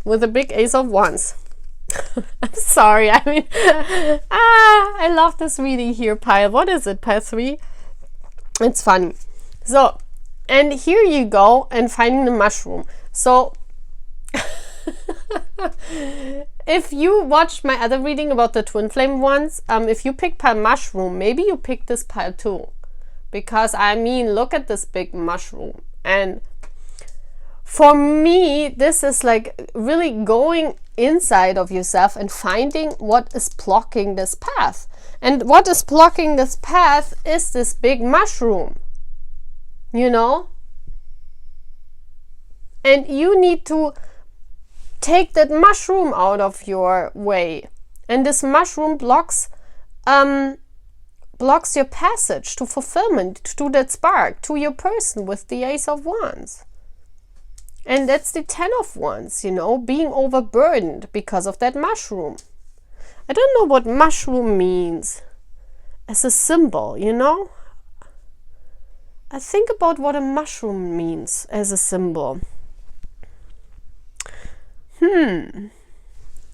with a big Ace of Wands. I'm sorry, I mean, I love this reading here, pile. What is it, pile 3? It's funny. So, and here you go, and finding the mushroom. So, if you watched my other reading about the twin flame ones, if you pick pile mushroom, maybe you pick this pile too. Because, I mean, look at this big mushroom. And for me, this is like really going inside of yourself and finding what is blocking this path. And what is blocking this path is this big mushroom, you know? And you need to take that mushroom out of your way. And this mushroom blocks your passage to fulfillment, to that spark, to your person with the Ace of Wands. And that's the 10 of Wands, you know, being overburdened because of that mushroom. I don't know what mushroom means as a symbol, you know. I think about what a mushroom means as a symbol.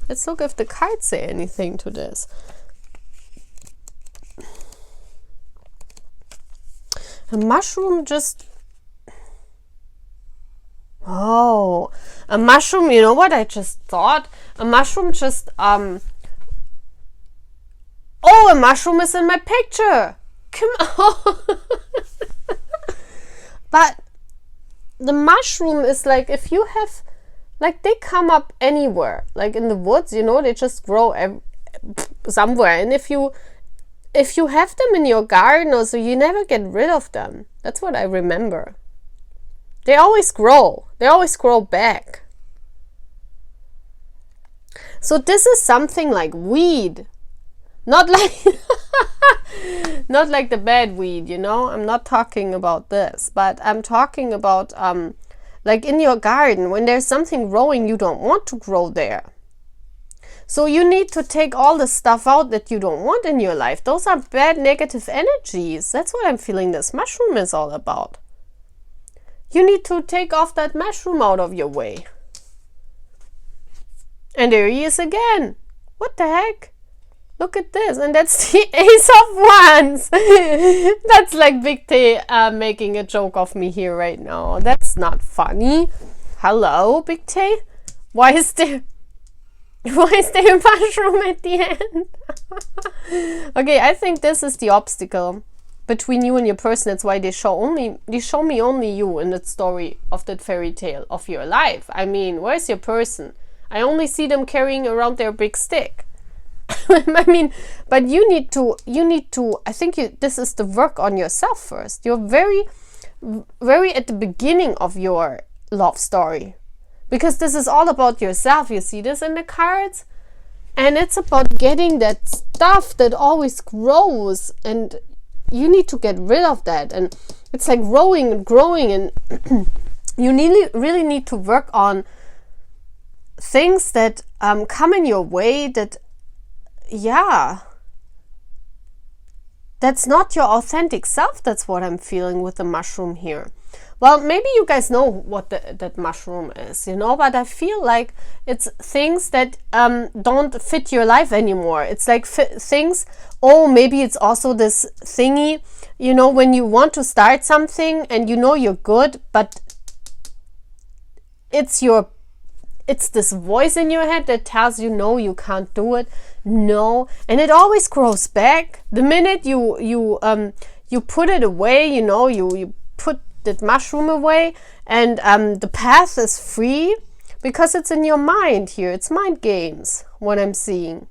Let's look if the cards say anything to this. A mushroom just... Oh, a mushroom, you know what I just thought? A mushroom just, Oh, a mushroom is in my picture! Come on! But the mushroom is like, if you have, like, they come up anywhere. Like in the woods, you know, they just grow somewhere. And if you have them in your garden also, you never get rid of them. That's what I remember. They always grow. They always grow back. So this is something like weed. Not like not like the bad weed, you know. I'm not talking about this, but I'm talking about like in your garden, when there's something growing you don't want to grow there. So you need to take all the stuff out that you don't want in your life. Those are bad negative energies. That's what I'm feeling this mushroom is all about. You need to take off that mushroom out of your way. And there he is again. What the heck? Look at this. And that's the Ace of Wands. That's like Big T making a joke of me here right now. That's not funny. Hello, Big T? Why is there a mushroom at the end? Okay, I think this is the obstacle between you and your person. That's why they show me only you in the story of that fairy tale of your life. I mean, where's your person? I only see them carrying around their big stick. I mean, but you need to, I think this is the work on yourself first. You're very, very at the beginning of your love story. Because this is all about yourself. You see this in the cards? And it's about getting that stuff that always grows. And you need to get rid of that. And it's like growing and growing. And you really need to work on things that come in your way that, yeah, that's not your authentic self. That's what I'm feeling with the mushroom here. Well, maybe you guys know what that mushroom is, you know, but I feel like it's things that don't fit your life anymore. It's like things, oh, maybe it's also this thingy, you know, when you want to start something and you know you're good, but it's this voice in your head that tells you, no, you can't do it. No. And it always grows back. The minute you put it away, you know, you put that mushroom away, and the path is free because it's in your mind here. It's mind games, what I'm seeing.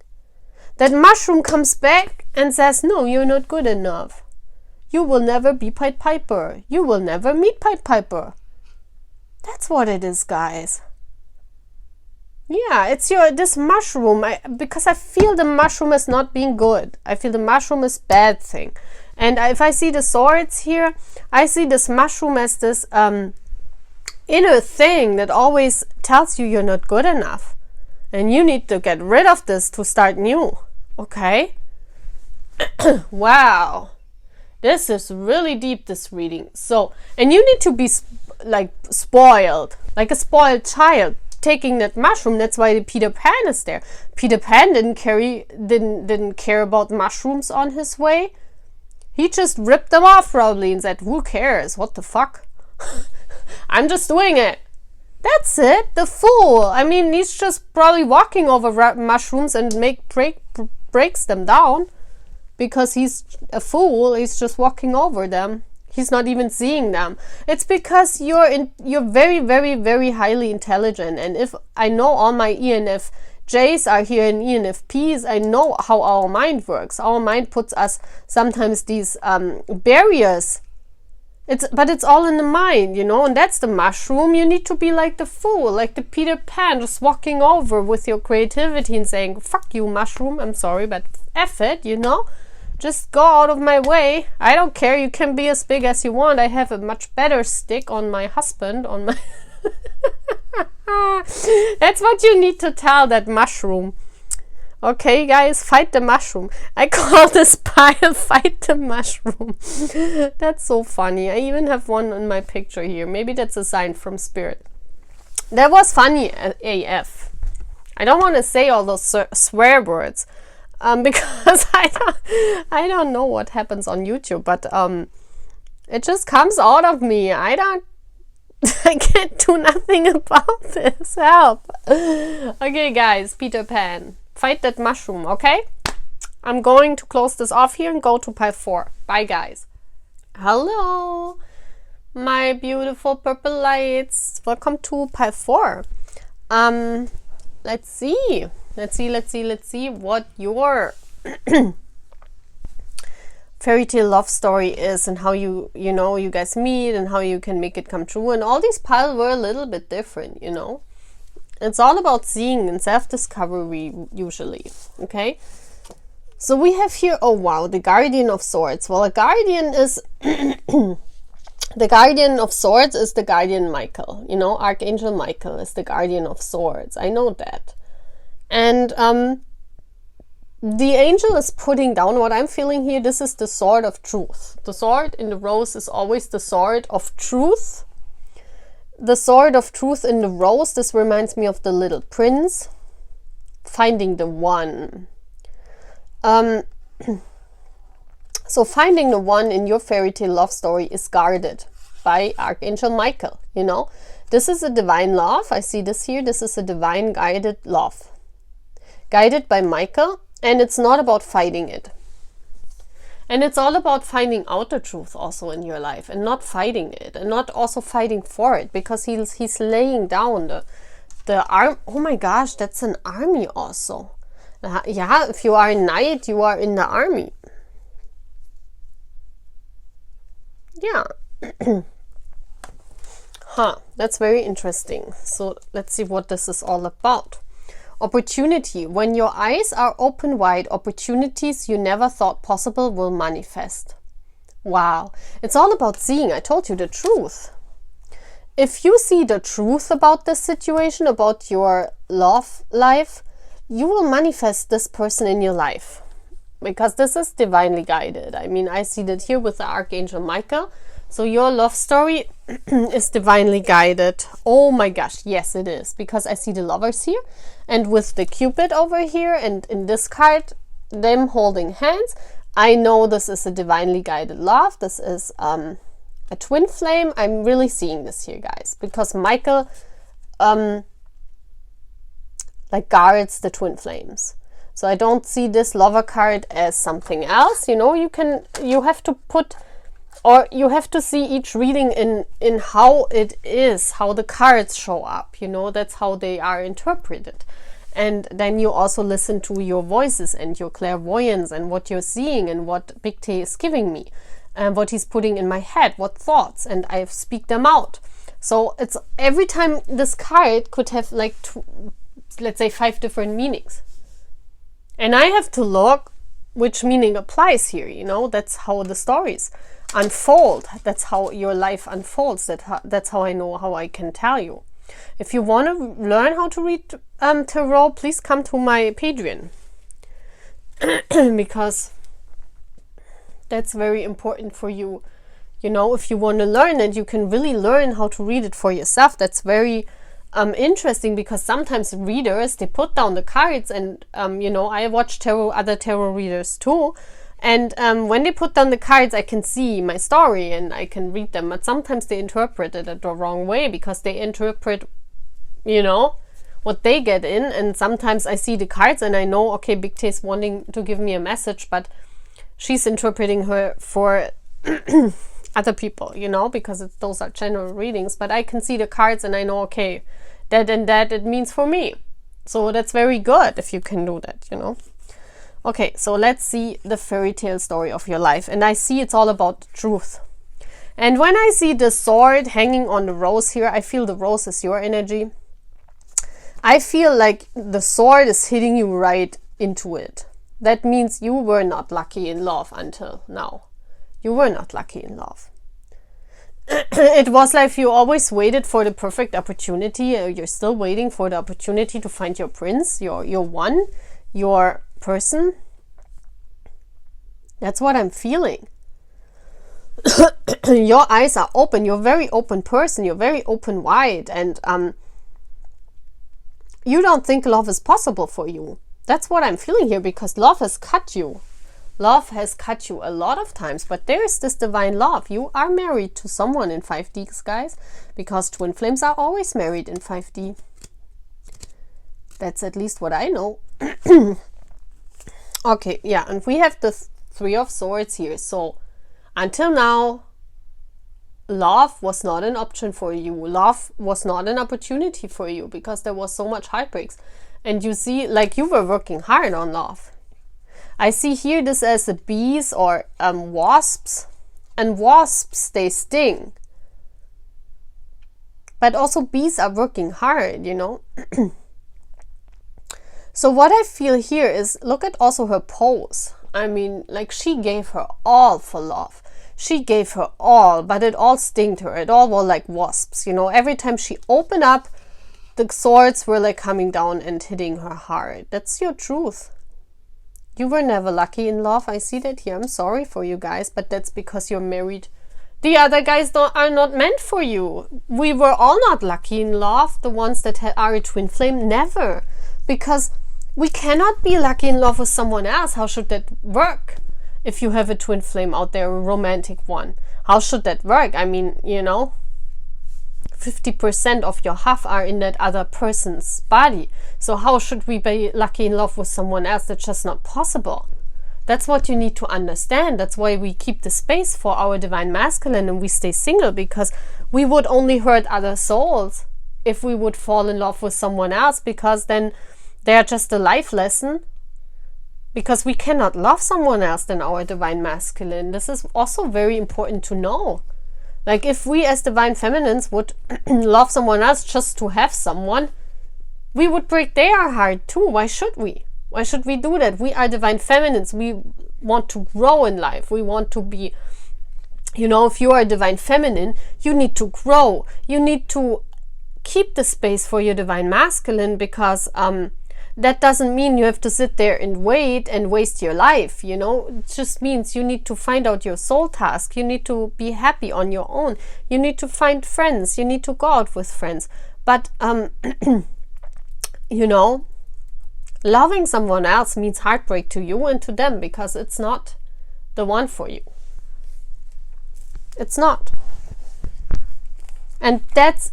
That mushroom comes back and says, no, you're not good enough. You will never be Pied Piper. You will never meet Pied Piper. That's what it is, guys. Yeah, it's this mushroom. Because I feel the mushroom as not being good. I feel the mushroom is bad thing. And if I see the swords here, I see this mushroom as this inner thing that always tells you you're not good enough. And you need to get rid of this to start new. Okay? Wow. This is really deep, this reading. So, and you need to be like spoiled, like a spoiled child, taking that mushroom. That's why Peter Pan is there. Peter Pan didn't care about mushrooms on his way. He just ripped them off probably and said, who cares? What the fuck? I'm just doing it. That's it. The fool. I mean, he's just probably walking over mushrooms and breaks them down because he's a fool. He's just walking over them. He's not even seeing them. It's because you're very, very, very highly intelligent. And if I know all my ENFJs are here in ENFPs, I know how our mind works. Our mind puts us sometimes these barriers. But it's all in the mind, you know, and that's the mushroom. You need to be like the fool, like the Peter Pan, just walking over with your creativity and saying, fuck you, mushroom, I'm sorry, but F it, you know. Just go out of my way. I don't care. You can be as big as you want. I have a much better stick on my husband, on my... That's what you need to tell that mushroom. Okay, guys, fight the mushroom. I call this pile Fight the Mushroom. That's so funny. I even have one in my picture here. Maybe that's a sign from spirit. That was funny AF. I don't want to say all those swear words. Because I don't know what happens on YouTube, but it just comes out of me. I can't do nothing about this. Help. Okay, guys, Peter Pan, fight that mushroom, okay? I'm going to close this off here and go to pile 4. Bye, guys. Hello, my beautiful purple lights. Welcome to pile 4. Let's see what your fairy tale love story is, and how you guys meet and how you can make it come true. And all these piles were a little bit different, you know. It's all about seeing and self-discovery usually, okay? So we have here, oh wow, the Guardian of Swords. Well, a guardian is, the Guardian of Swords is the Guardian Michael. You know, Archangel Michael is the Guardian of Swords. I know that. And the angel is putting down what I'm feeling here. This is the sword of truth. The sword in the rose is always the sword of truth. The sword of truth in the rose, this reminds me of the little prince finding the one. So finding the one in your fairy tale love story is guarded by Archangel Michael, you know. This is a divine love. I see this here. This is a divine guided love. Guided by Michael, and it's not about fighting it. And it's all about finding out the truth also in your life and not fighting it and not also fighting for it, because he's laying down the arm. Oh my gosh, that's an army also. Yeah, if you are a knight, you are in the army. Yeah. Huh, that's very interesting. So let's see what this is all about. Opportunity. When your eyes are open wide, opportunities you never thought possible will manifest. Wow. It's all about seeing. I told you the truth. If you see the truth about this situation, about your love life, you will manifest this person in your life. Because this is divinely guided. I mean, I see that here with the Archangel Michael. So your love story is divinely guided. Oh my gosh, yes it is. Because I see the lovers here. And with the Cupid over here and in this card, them holding hands, I know this is a divinely guided love. This is a twin flame. I'm really seeing this here, guys. Because Michael like guards the twin flames. So I don't see this lover card as something else. You know, you have to put, or you have to see each reading in how it is, how the cards show up, you know, that's how they are interpreted. And then you also listen to your voices and your clairvoyance and what you're seeing and what Big T is giving me and what he's putting in my head, what thoughts, and I speak them out. So it's every time this card could have like, let's say 5 different meanings. And I have to look which meaning applies here, you know, that's how the stories unfold. That's how your life unfolds. That's how I know, how I can tell you. If you want to learn how to read tarot, please come to my Patreon. Because that's very important for you. You know, if you want to learn it, you can really learn how to read it for yourself. That's very interesting, because sometimes readers, they put down the cards and, you know, I watch other tarot readers too. And when they put down the cards, I can see my story and I can read them. But sometimes they interpret it the wrong way, because they interpret, you know, what they get in. And sometimes I see the cards and I know, okay, Big T is wanting to give me a message, but she's interpreting her for other people, you know, because those are general readings. But I can see the cards and I know, okay, that and that it means for me. So that's very good if you can do that, you know. Okay, so let's see the fairy tale story of your life. And I see it's all about the truth. And when I see the sword hanging on the rose here, I feel the rose is your energy. I feel like the sword is hitting you right into it. That means you were not lucky in love until now. You were not lucky in love. It was like you always waited for the perfect opportunity. You're still waiting for the opportunity to find your prince, your one, your person. That's what I'm feeling. Your eyes are open. You're a very open person. You're very open-wide. And you don't think love is possible for you. That's what I'm feeling here, because love has cut you. Love has cut you a lot of times, but there's this divine love. You are married to someone in 5D, guys, because twin flames are always married in 5D. That's at least what I know. Okay, yeah, and we have the Three of Swords here. So until now, love was not an option for you. Love was not an opportunity for you, because there was so much heartbreaks. And you see, like, you were working hard on love. I see here this as the bees or wasps, and wasps, they sting. But also bees are working hard, you know. So what I feel here is, look at also her pose. I mean, like, she gave her all for love. She gave her all, but it all stinged her. It all was like wasps, you know. Every time she opened up, the swords were like coming down and hitting her hard. That's your truth. You were never lucky in love. I see that here. I'm sorry for you guys, but that's because you're married. The other guys are not meant for you. We were all not lucky in love. The ones that are a twin flame, never. Because we cannot be lucky in love with someone else. How should that work? If you have a twin flame out there, a romantic one. How should that work? I mean, you know, 50% of your half are in that other person's body. So how should we be lucky in love with someone else? That's just not possible. That's what you need to understand. That's why we keep the space for our divine masculine and we stay single, because we would only hurt other souls if we would fall in love with someone else, because then they're just a life lesson. Because we cannot love someone else than our divine masculine. This is also very important to know. Like, if we as divine feminines would love someone else just to have someone, we would break their heart too. Why should we? Why should we do that? We are divine feminines. We want to grow in life. We want to be, you know, if you are a divine feminine, you need to grow. You need to keep the space for your divine masculine, because that doesn't mean you have to sit there and wait and waste your life, you know. It just means you need to find out your soul task. You need to be happy on your own. You need to find friends. You need to go out with friends. But, you know, loving someone else means heartbreak to you and to them, because it's not the one for you. It's not. And that's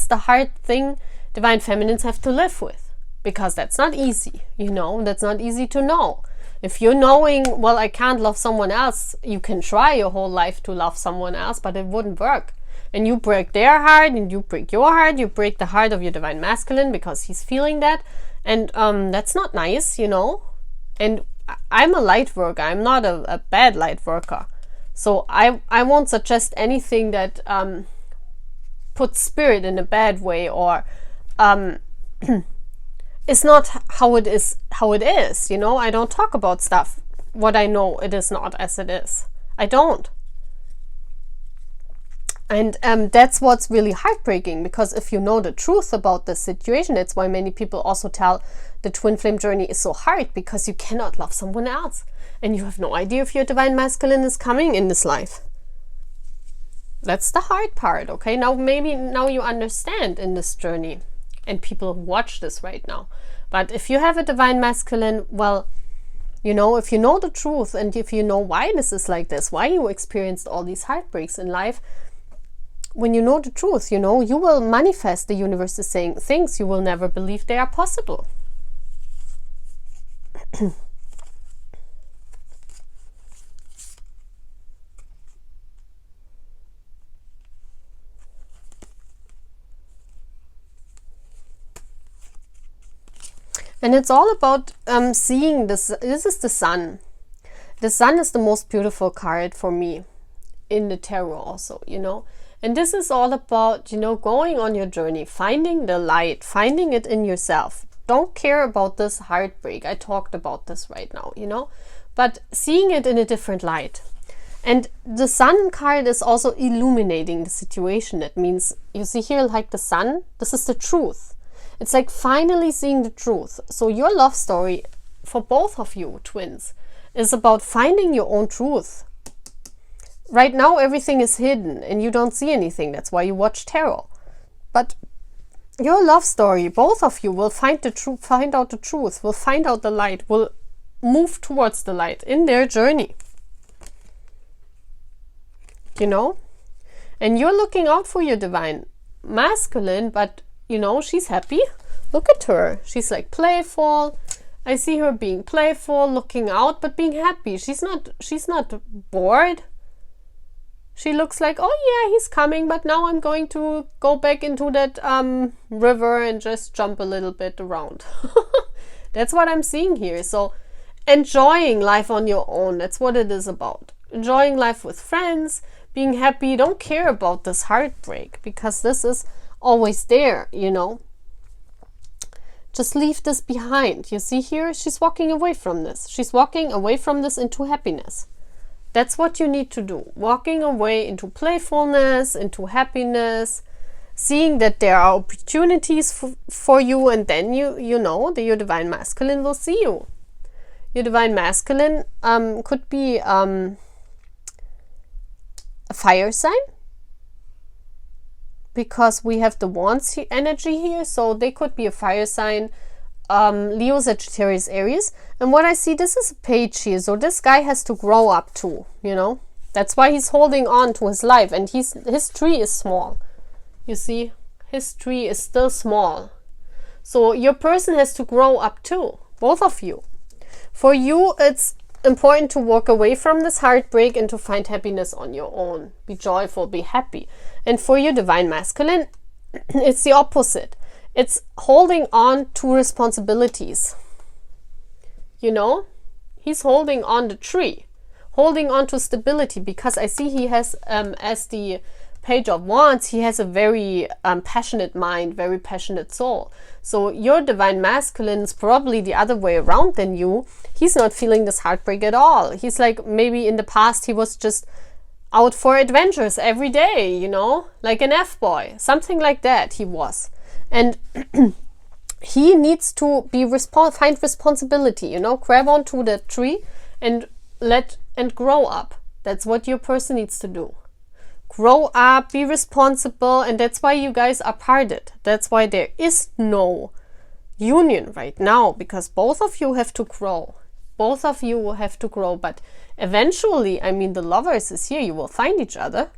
the hard thing divine feminines have to live with. Because that's not easy, you know, that's not easy to know. If you're knowing, well, I can't love someone else, you can try your whole life to love someone else, but it wouldn't work. And you break their heart, and you break your heart, you break the heart of your divine masculine, because he's feeling that. And that's not nice, you know. And I'm a light worker, I'm not a bad light worker. So I won't suggest anything that puts spirit in a bad way, or it's not how it is, you know. I don't talk about stuff what I know it is not as it is. I don't. And that's what's really heartbreaking, because if you know the truth about the situation, that's why many people also tell the twin flame journey is so hard, because you cannot love someone else and you have no idea if your divine masculine is coming in this life. That's the hard part. Okay, now you understand in this journey. And people watch this right now. But if you have a divine masculine, well, you know, if you know the truth, and if you know why this is like this, why you experienced all these heartbreaks in life, when you know the truth, you know, you will manifest. The universe is saying things you will never believe they are possible. And it's all about seeing this. This is the sun. The sun is the most beautiful card for me in the tarot also, you know. And this is all about, you know, going on your journey, finding the light, finding it in yourself. Don't care about this heartbreak. I talked about this right now, you know. But seeing it in a different light. And the sun card is also illuminating the situation. That means, you see here, like the sun, this is the truth. It's like finally seeing the truth. So your love story for both of you twins is about finding your own truth. Right now everything is hidden and you don't see anything. That's why you watch tarot. But your love story, both of you will find out the truth, will find out the light, will move towards the light in their journey. You know? And you're looking out for your divine masculine, but you know, she's happy. Look at her. She's like playful. I see her being playful, looking out, but being happy. She's not bored. She looks like, oh yeah, he's coming, but now I'm going to go back into that river and just jump a little bit around. That's what I'm seeing here. So enjoying life on your own. That's what it is about. Enjoying life with friends, being happy. Don't care about this heartbreak, because this is always there, you know. Just leave this behind. You see here, she's walking away from this. She's walking away from this into happiness. That's what you need to do. Walking away into playfulness, into happiness, seeing that there are opportunities for you, and then you know that your divine masculine will see you. Your divine masculine could be a fire sign, because we have the Wands energy here, so they could be a fire sign, Leo, Sagittarius, Aries. And what I see, this is a page here, so this guy has to grow up too, you know. That's why he's holding on to his life, and his tree is small. You see, his tree is still small. So your person has to grow up too, both of you. For you, it's important to walk away from this heartbreak and to find happiness on your own. Be joyful, be happy. And for your divine masculine, it's the opposite. It's holding on to responsibilities. You know, he's holding on the tree, holding on to stability, because I see he has, as the Page of Wands, he has a very passionate mind, very passionate soul. So your divine masculine is probably the other way around than you. He's not feeling this heartbreak at all. He's like, maybe in the past he was just out for adventures every day, you know, like an F-boy, something like that he was. And he needs to be find responsibility, you know, grab onto that tree and grow up. That's what your person needs to do. Grow up, be responsible, and that's why you guys are parted. That's why there is no union right now, because both of you have to grow. Both of you will have to grow, but eventually, I mean, the Lovers is here, you will find each other.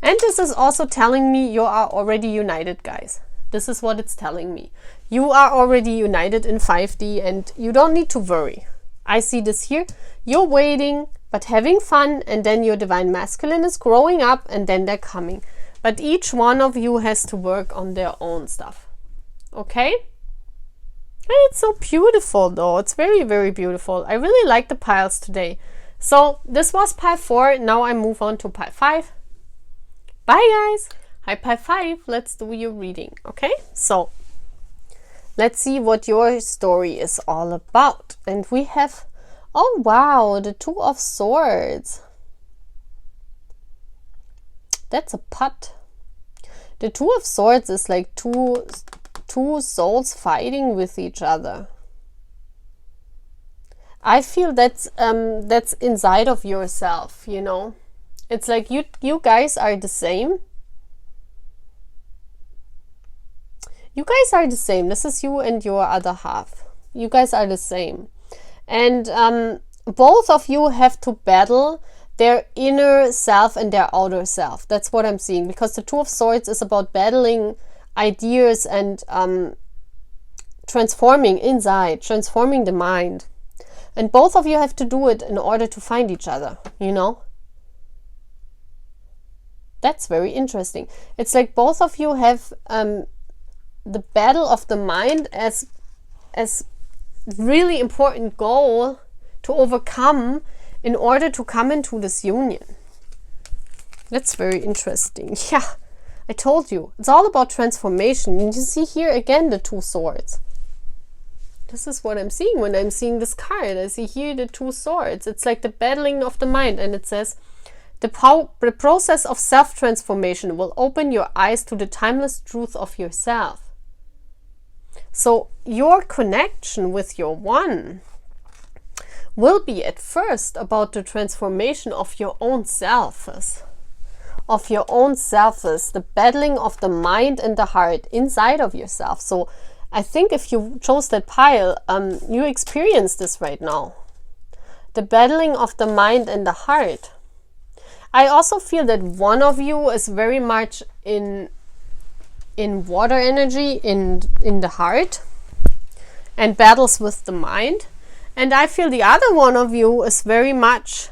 And this is also telling me you are already united, guys. This is what it's telling me. You are already united in 5D, and you don't need to worry. I see this here. You're waiting, but having fun, and then your divine masculine is growing up, and then they're coming. But each one of you has to work on their own stuff. Okay? And it's so beautiful, though. It's very, very beautiful. I really like the piles today. So this was pile 4. Now I move on to pile 5. Bye, guys. Hi, pile 5. Let's do your reading. Okay? So let's see what your story is all about. And we have, oh wow, the Two of Swords. That's a putt. The Two of Swords is like two souls fighting with each other. I feel that's inside of yourself, you know. It's like you guys are the same. You guys are the same. This is you and your other half. You guys are the same. And both of you have to battle their inner self and their outer self. That's what I'm seeing. Because the Two of Swords is about battling ideas and transforming inside, transforming the mind. And both of you have to do it in order to find each other, you know. That's very interesting. It's like both of you have the battle of the mind as really important goal to overcome in order to come into this union. That's very interesting. Yeah, I told you. It's all about transformation. You see here again the Two Swords. This is what I'm seeing when I'm seeing this card. I see here the Two Swords. It's like the battling of the mind, and it says, the process of self-transformation will open your eyes to the timeless truth of yourself. So your connection with your one will be at first about the transformation of your own selves. The battling of the mind and the heart inside of yourself. So I think if you chose that pile, you experience this right now. The battling of the mind and the heart. I also feel that one of you is very much in water energy, in the heart, and battles with the mind. And I feel the other one of you is very much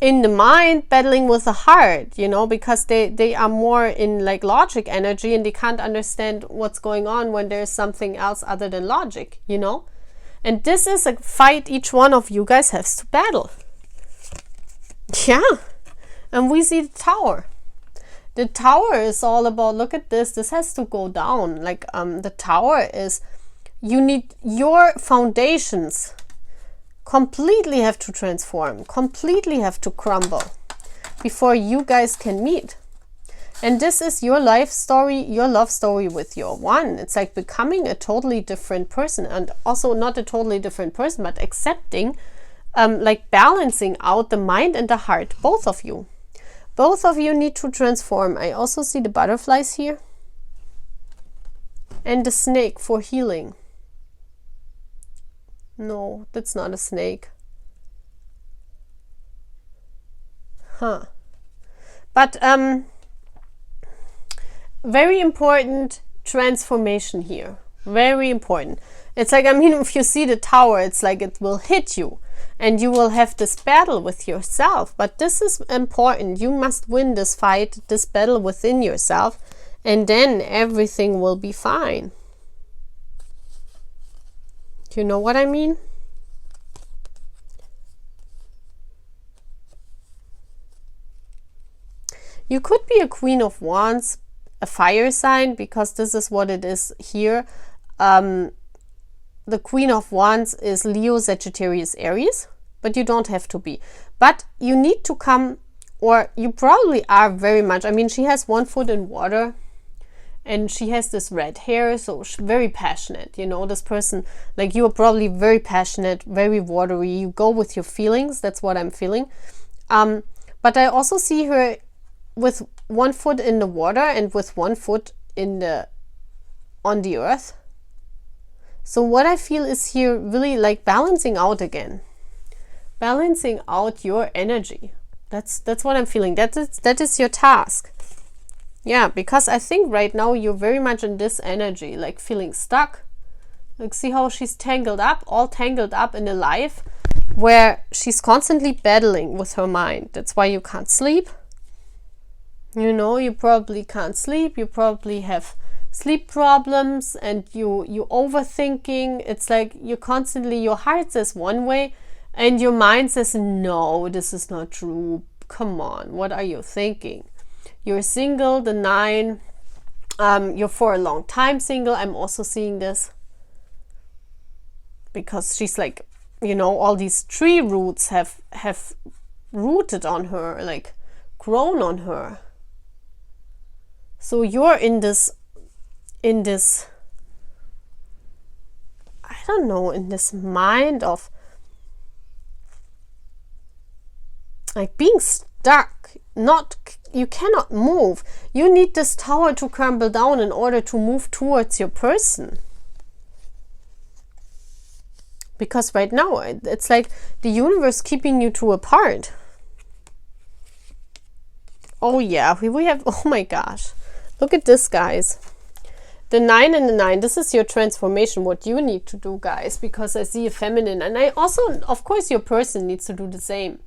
in the mind, battling with the heart, you know, because they are more in like logic energy, and they can't understand what's going on when there's something else other than logic, you know. And this is a fight each one of you guys has to battle. Yeah. And we see the Tower. The Tower is all about, look at this, this has to go down. Like the Tower is, you need your foundations completely have to transform, completely have to crumble before you guys can meet. And this is your life story, your love story with your one. It's like becoming a totally different person, and also not a totally different person, but accepting, like balancing out the mind and the heart, both of you. Both of you need to transform. I also see the butterflies here. And the snake for healing. No, that's not a snake. Huh. But, very important transformation here. Very important. It's like, I mean, if you see the Tower, it's like it will hit you. And you will have this battle with yourself. But this is important. You must win this fight, this battle within yourself. And then everything will be fine. Do you know what I mean? You could be a Queen of Wands, a fire sign, because this is what it is here. The Queen of Wands is Leo, Sagittarius, Aries, but you don't have to be. But you need to come, or you probably are very much, I mean, she has one foot in water, and she has this red hair, so she's very passionate, you know, this person, like you are probably very passionate, very watery, you go with your feelings, that's what I'm feeling. But I also see her with one foot in the water and with one foot in on the earth. So what I feel is here really like balancing out again. Balancing out your energy. That's what I'm feeling. That is your task. Yeah, because I think right now you're very much in this energy, like feeling stuck. Like see how she's tangled up, all tangled up in a life where she's constantly battling with her mind. That's why you can't sleep. You know, you probably can't sleep. You probably have sleep problems, and you overthinking. It's like you constantly, your heart says one way and your mind says no, this is not true, come on, what are you thinking? You're single, the 9, you're for a long time single. I'm also seeing this because she's like, you know, all these tree roots have rooted on her, like grown on her. So you're in this I don't know, in this mind of like being stuck, you cannot move. You need this tower to crumble down in order to move towards your person. Because right now it's like the universe keeping you two apart. Oh yeah, we have, oh my gosh. Look at this, guys. The 9 and the 9, this is your transformation, what you need to do, guys, because I see a feminine. And I also, of course, your person needs to do the same.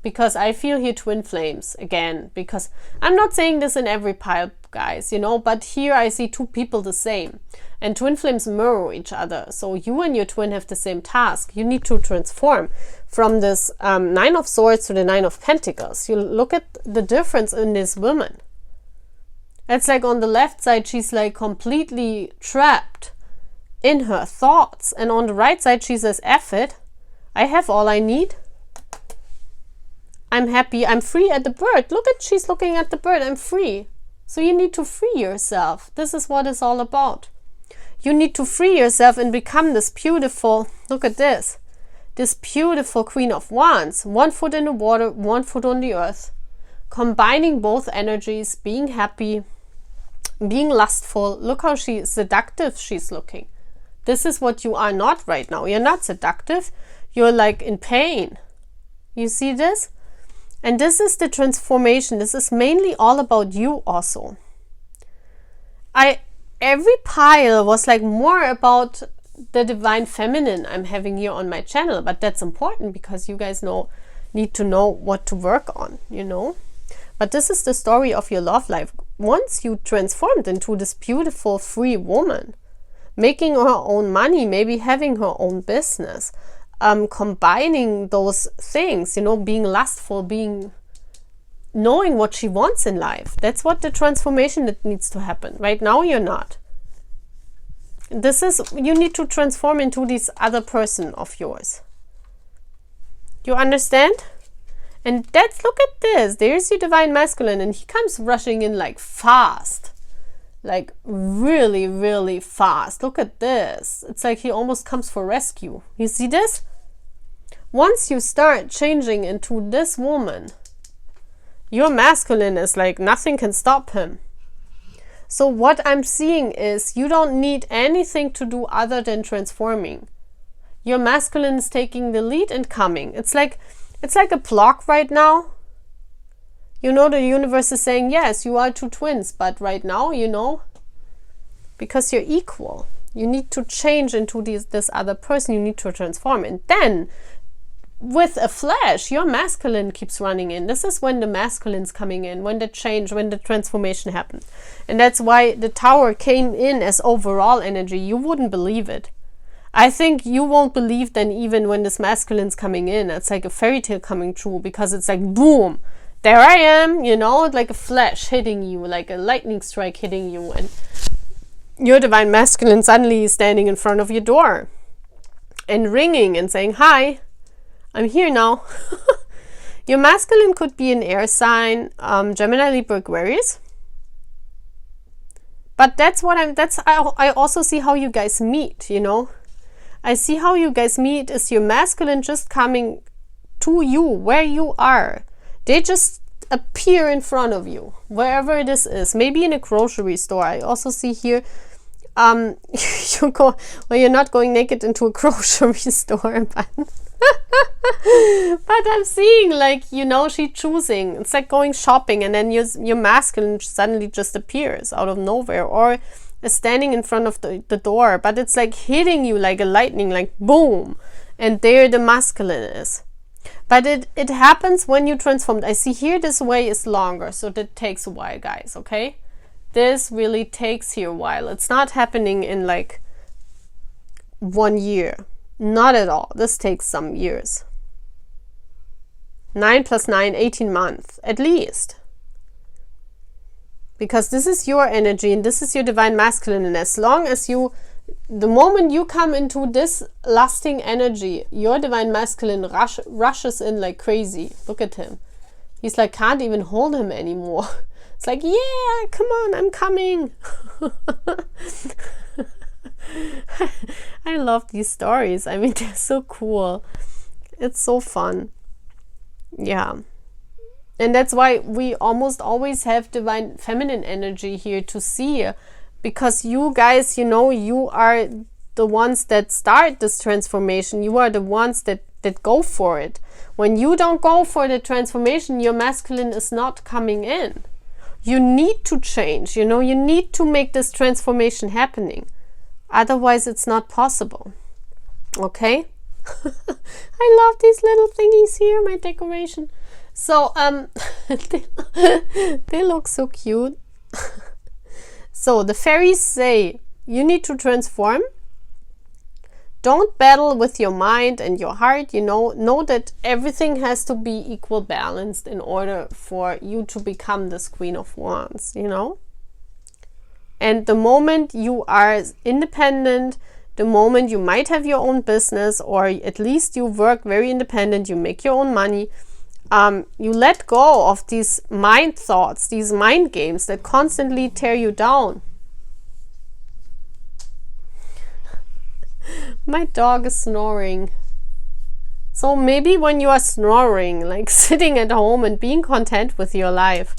Because I feel here twin flames again, because I'm not saying this in every pile, guys, you know, but here I see two people the same. And twin flames mirror each other. So you and your twin have the same task. You need to transform from this 9 of Swords to the 9 of Pentacles. You look at the difference in this woman. It's like on the left side, she's like completely trapped in her thoughts. And on the right side, she says, F it. I have all I need. I'm happy. I'm free at the bird. Look at, she's looking at the bird. I'm free. So you need to free yourself. This is what it's all about. You need to free yourself and become this beautiful, look at this beautiful Queen of Wands. One foot in the water, one foot on the earth. Combining both energies, being happy, being lustful. Look how seductive she's looking. This is what you are not right now. You're not seductive. You're like in pain. You see this? And this is the transformation. This is mainly all about you also. Every pile was like more about the divine feminine I'm having here on my channel. But that's important because you guys need to know what to work on, you know. But this is the story of your love life. Once you transformed into this beautiful free woman, making her own money, maybe having her own business, combining those things, you know, being lustful, being knowing what she wants in life. That's what the transformation that needs to happen. Right now, you're not. This is, you need to transform into this other person of yours. You understand? And that's, look at this. There's your divine masculine, and he comes rushing in like fast. Like really, really fast. Look at this. It's like he almost comes for rescue. You see this? Once you start changing into this woman, your masculine is like nothing can stop him. So what I'm seeing is you don't need anything to do other than transforming. Your masculine is taking the lead and coming. It's like a block right now. You know, the universe is saying, yes, you are two twins, but right now, you know, because you're equal, you need to change into this other person. You need to transform. And then with a flash, your masculine keeps running in. This is when the masculine's coming in, when the change, when the transformation happened. And that's why the Tower came in as overall energy. You wouldn't believe it. I think you won't believe then even when this masculine's coming in. It's like a fairy tale coming true, because it's like, boom, there I am, you know, like a flash hitting you, like a lightning strike hitting you. And your divine masculine suddenly is standing in front of your door and ringing and saying, hi, I'm here now. Your masculine could be an air sign, Gemini, Libra, Aquarius. But I also see how you guys meet, you know. I see how you guys meet is your masculine just coming to you, where you are. They just appear in front of you, wherever this is. Maybe in a grocery store. I also see here, you're not going naked into a grocery store, but but I'm seeing, like, you know, she choosing. It's like going shopping, and then your masculine suddenly just appears out of nowhere, or is standing in front of the door, but it's like hitting you like a lightning, like boom, and there the masculine is. But it happens when you transform. I see here this way is longer, so that takes a while, guys, okay? This really takes here a while. It's not happening in like 1 year. Not at all. This takes some years. 9 + 9, 18 months, at least. Because this is your energy and this is your divine masculine. And as long as the moment you come into this lusting energy, your divine masculine rushes in like crazy. Look at him. He's like, can't even hold him anymore. It's like, yeah, come on, I'm coming. I love these stories. I mean, they're so cool. It's so fun. Yeah. And that's why we almost always have divine feminine energy here to see, because you guys, you know, you are the ones that start this transformation. You are the ones that go for it. When you don't go for the transformation, your masculine is not coming in. You need to change, you know, you need to make this transformation happening. Otherwise, it's not possible. Okay? I love these little thingies here, my decoration. So, they look so cute. So, the fairies say, you need to transform. Don't battle with your mind and your heart, you know that everything has to be equal balanced in order for you to become this Queen of Wands, you know? And the moment you are independent, the moment you might have your own business, or at least you work very independent, you make your own money, you let go of these mind thoughts, these mind games that constantly tear you down. My dog is snoring. So maybe when you are snoring, like sitting at home and being content with your life,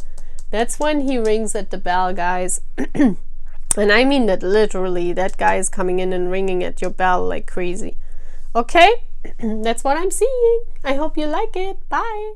that's when he rings at the bell, guys. And I mean that literally. That guy is coming in and ringing at your bell like crazy. Okay? That's what I'm seeing. I hope you like it. Bye.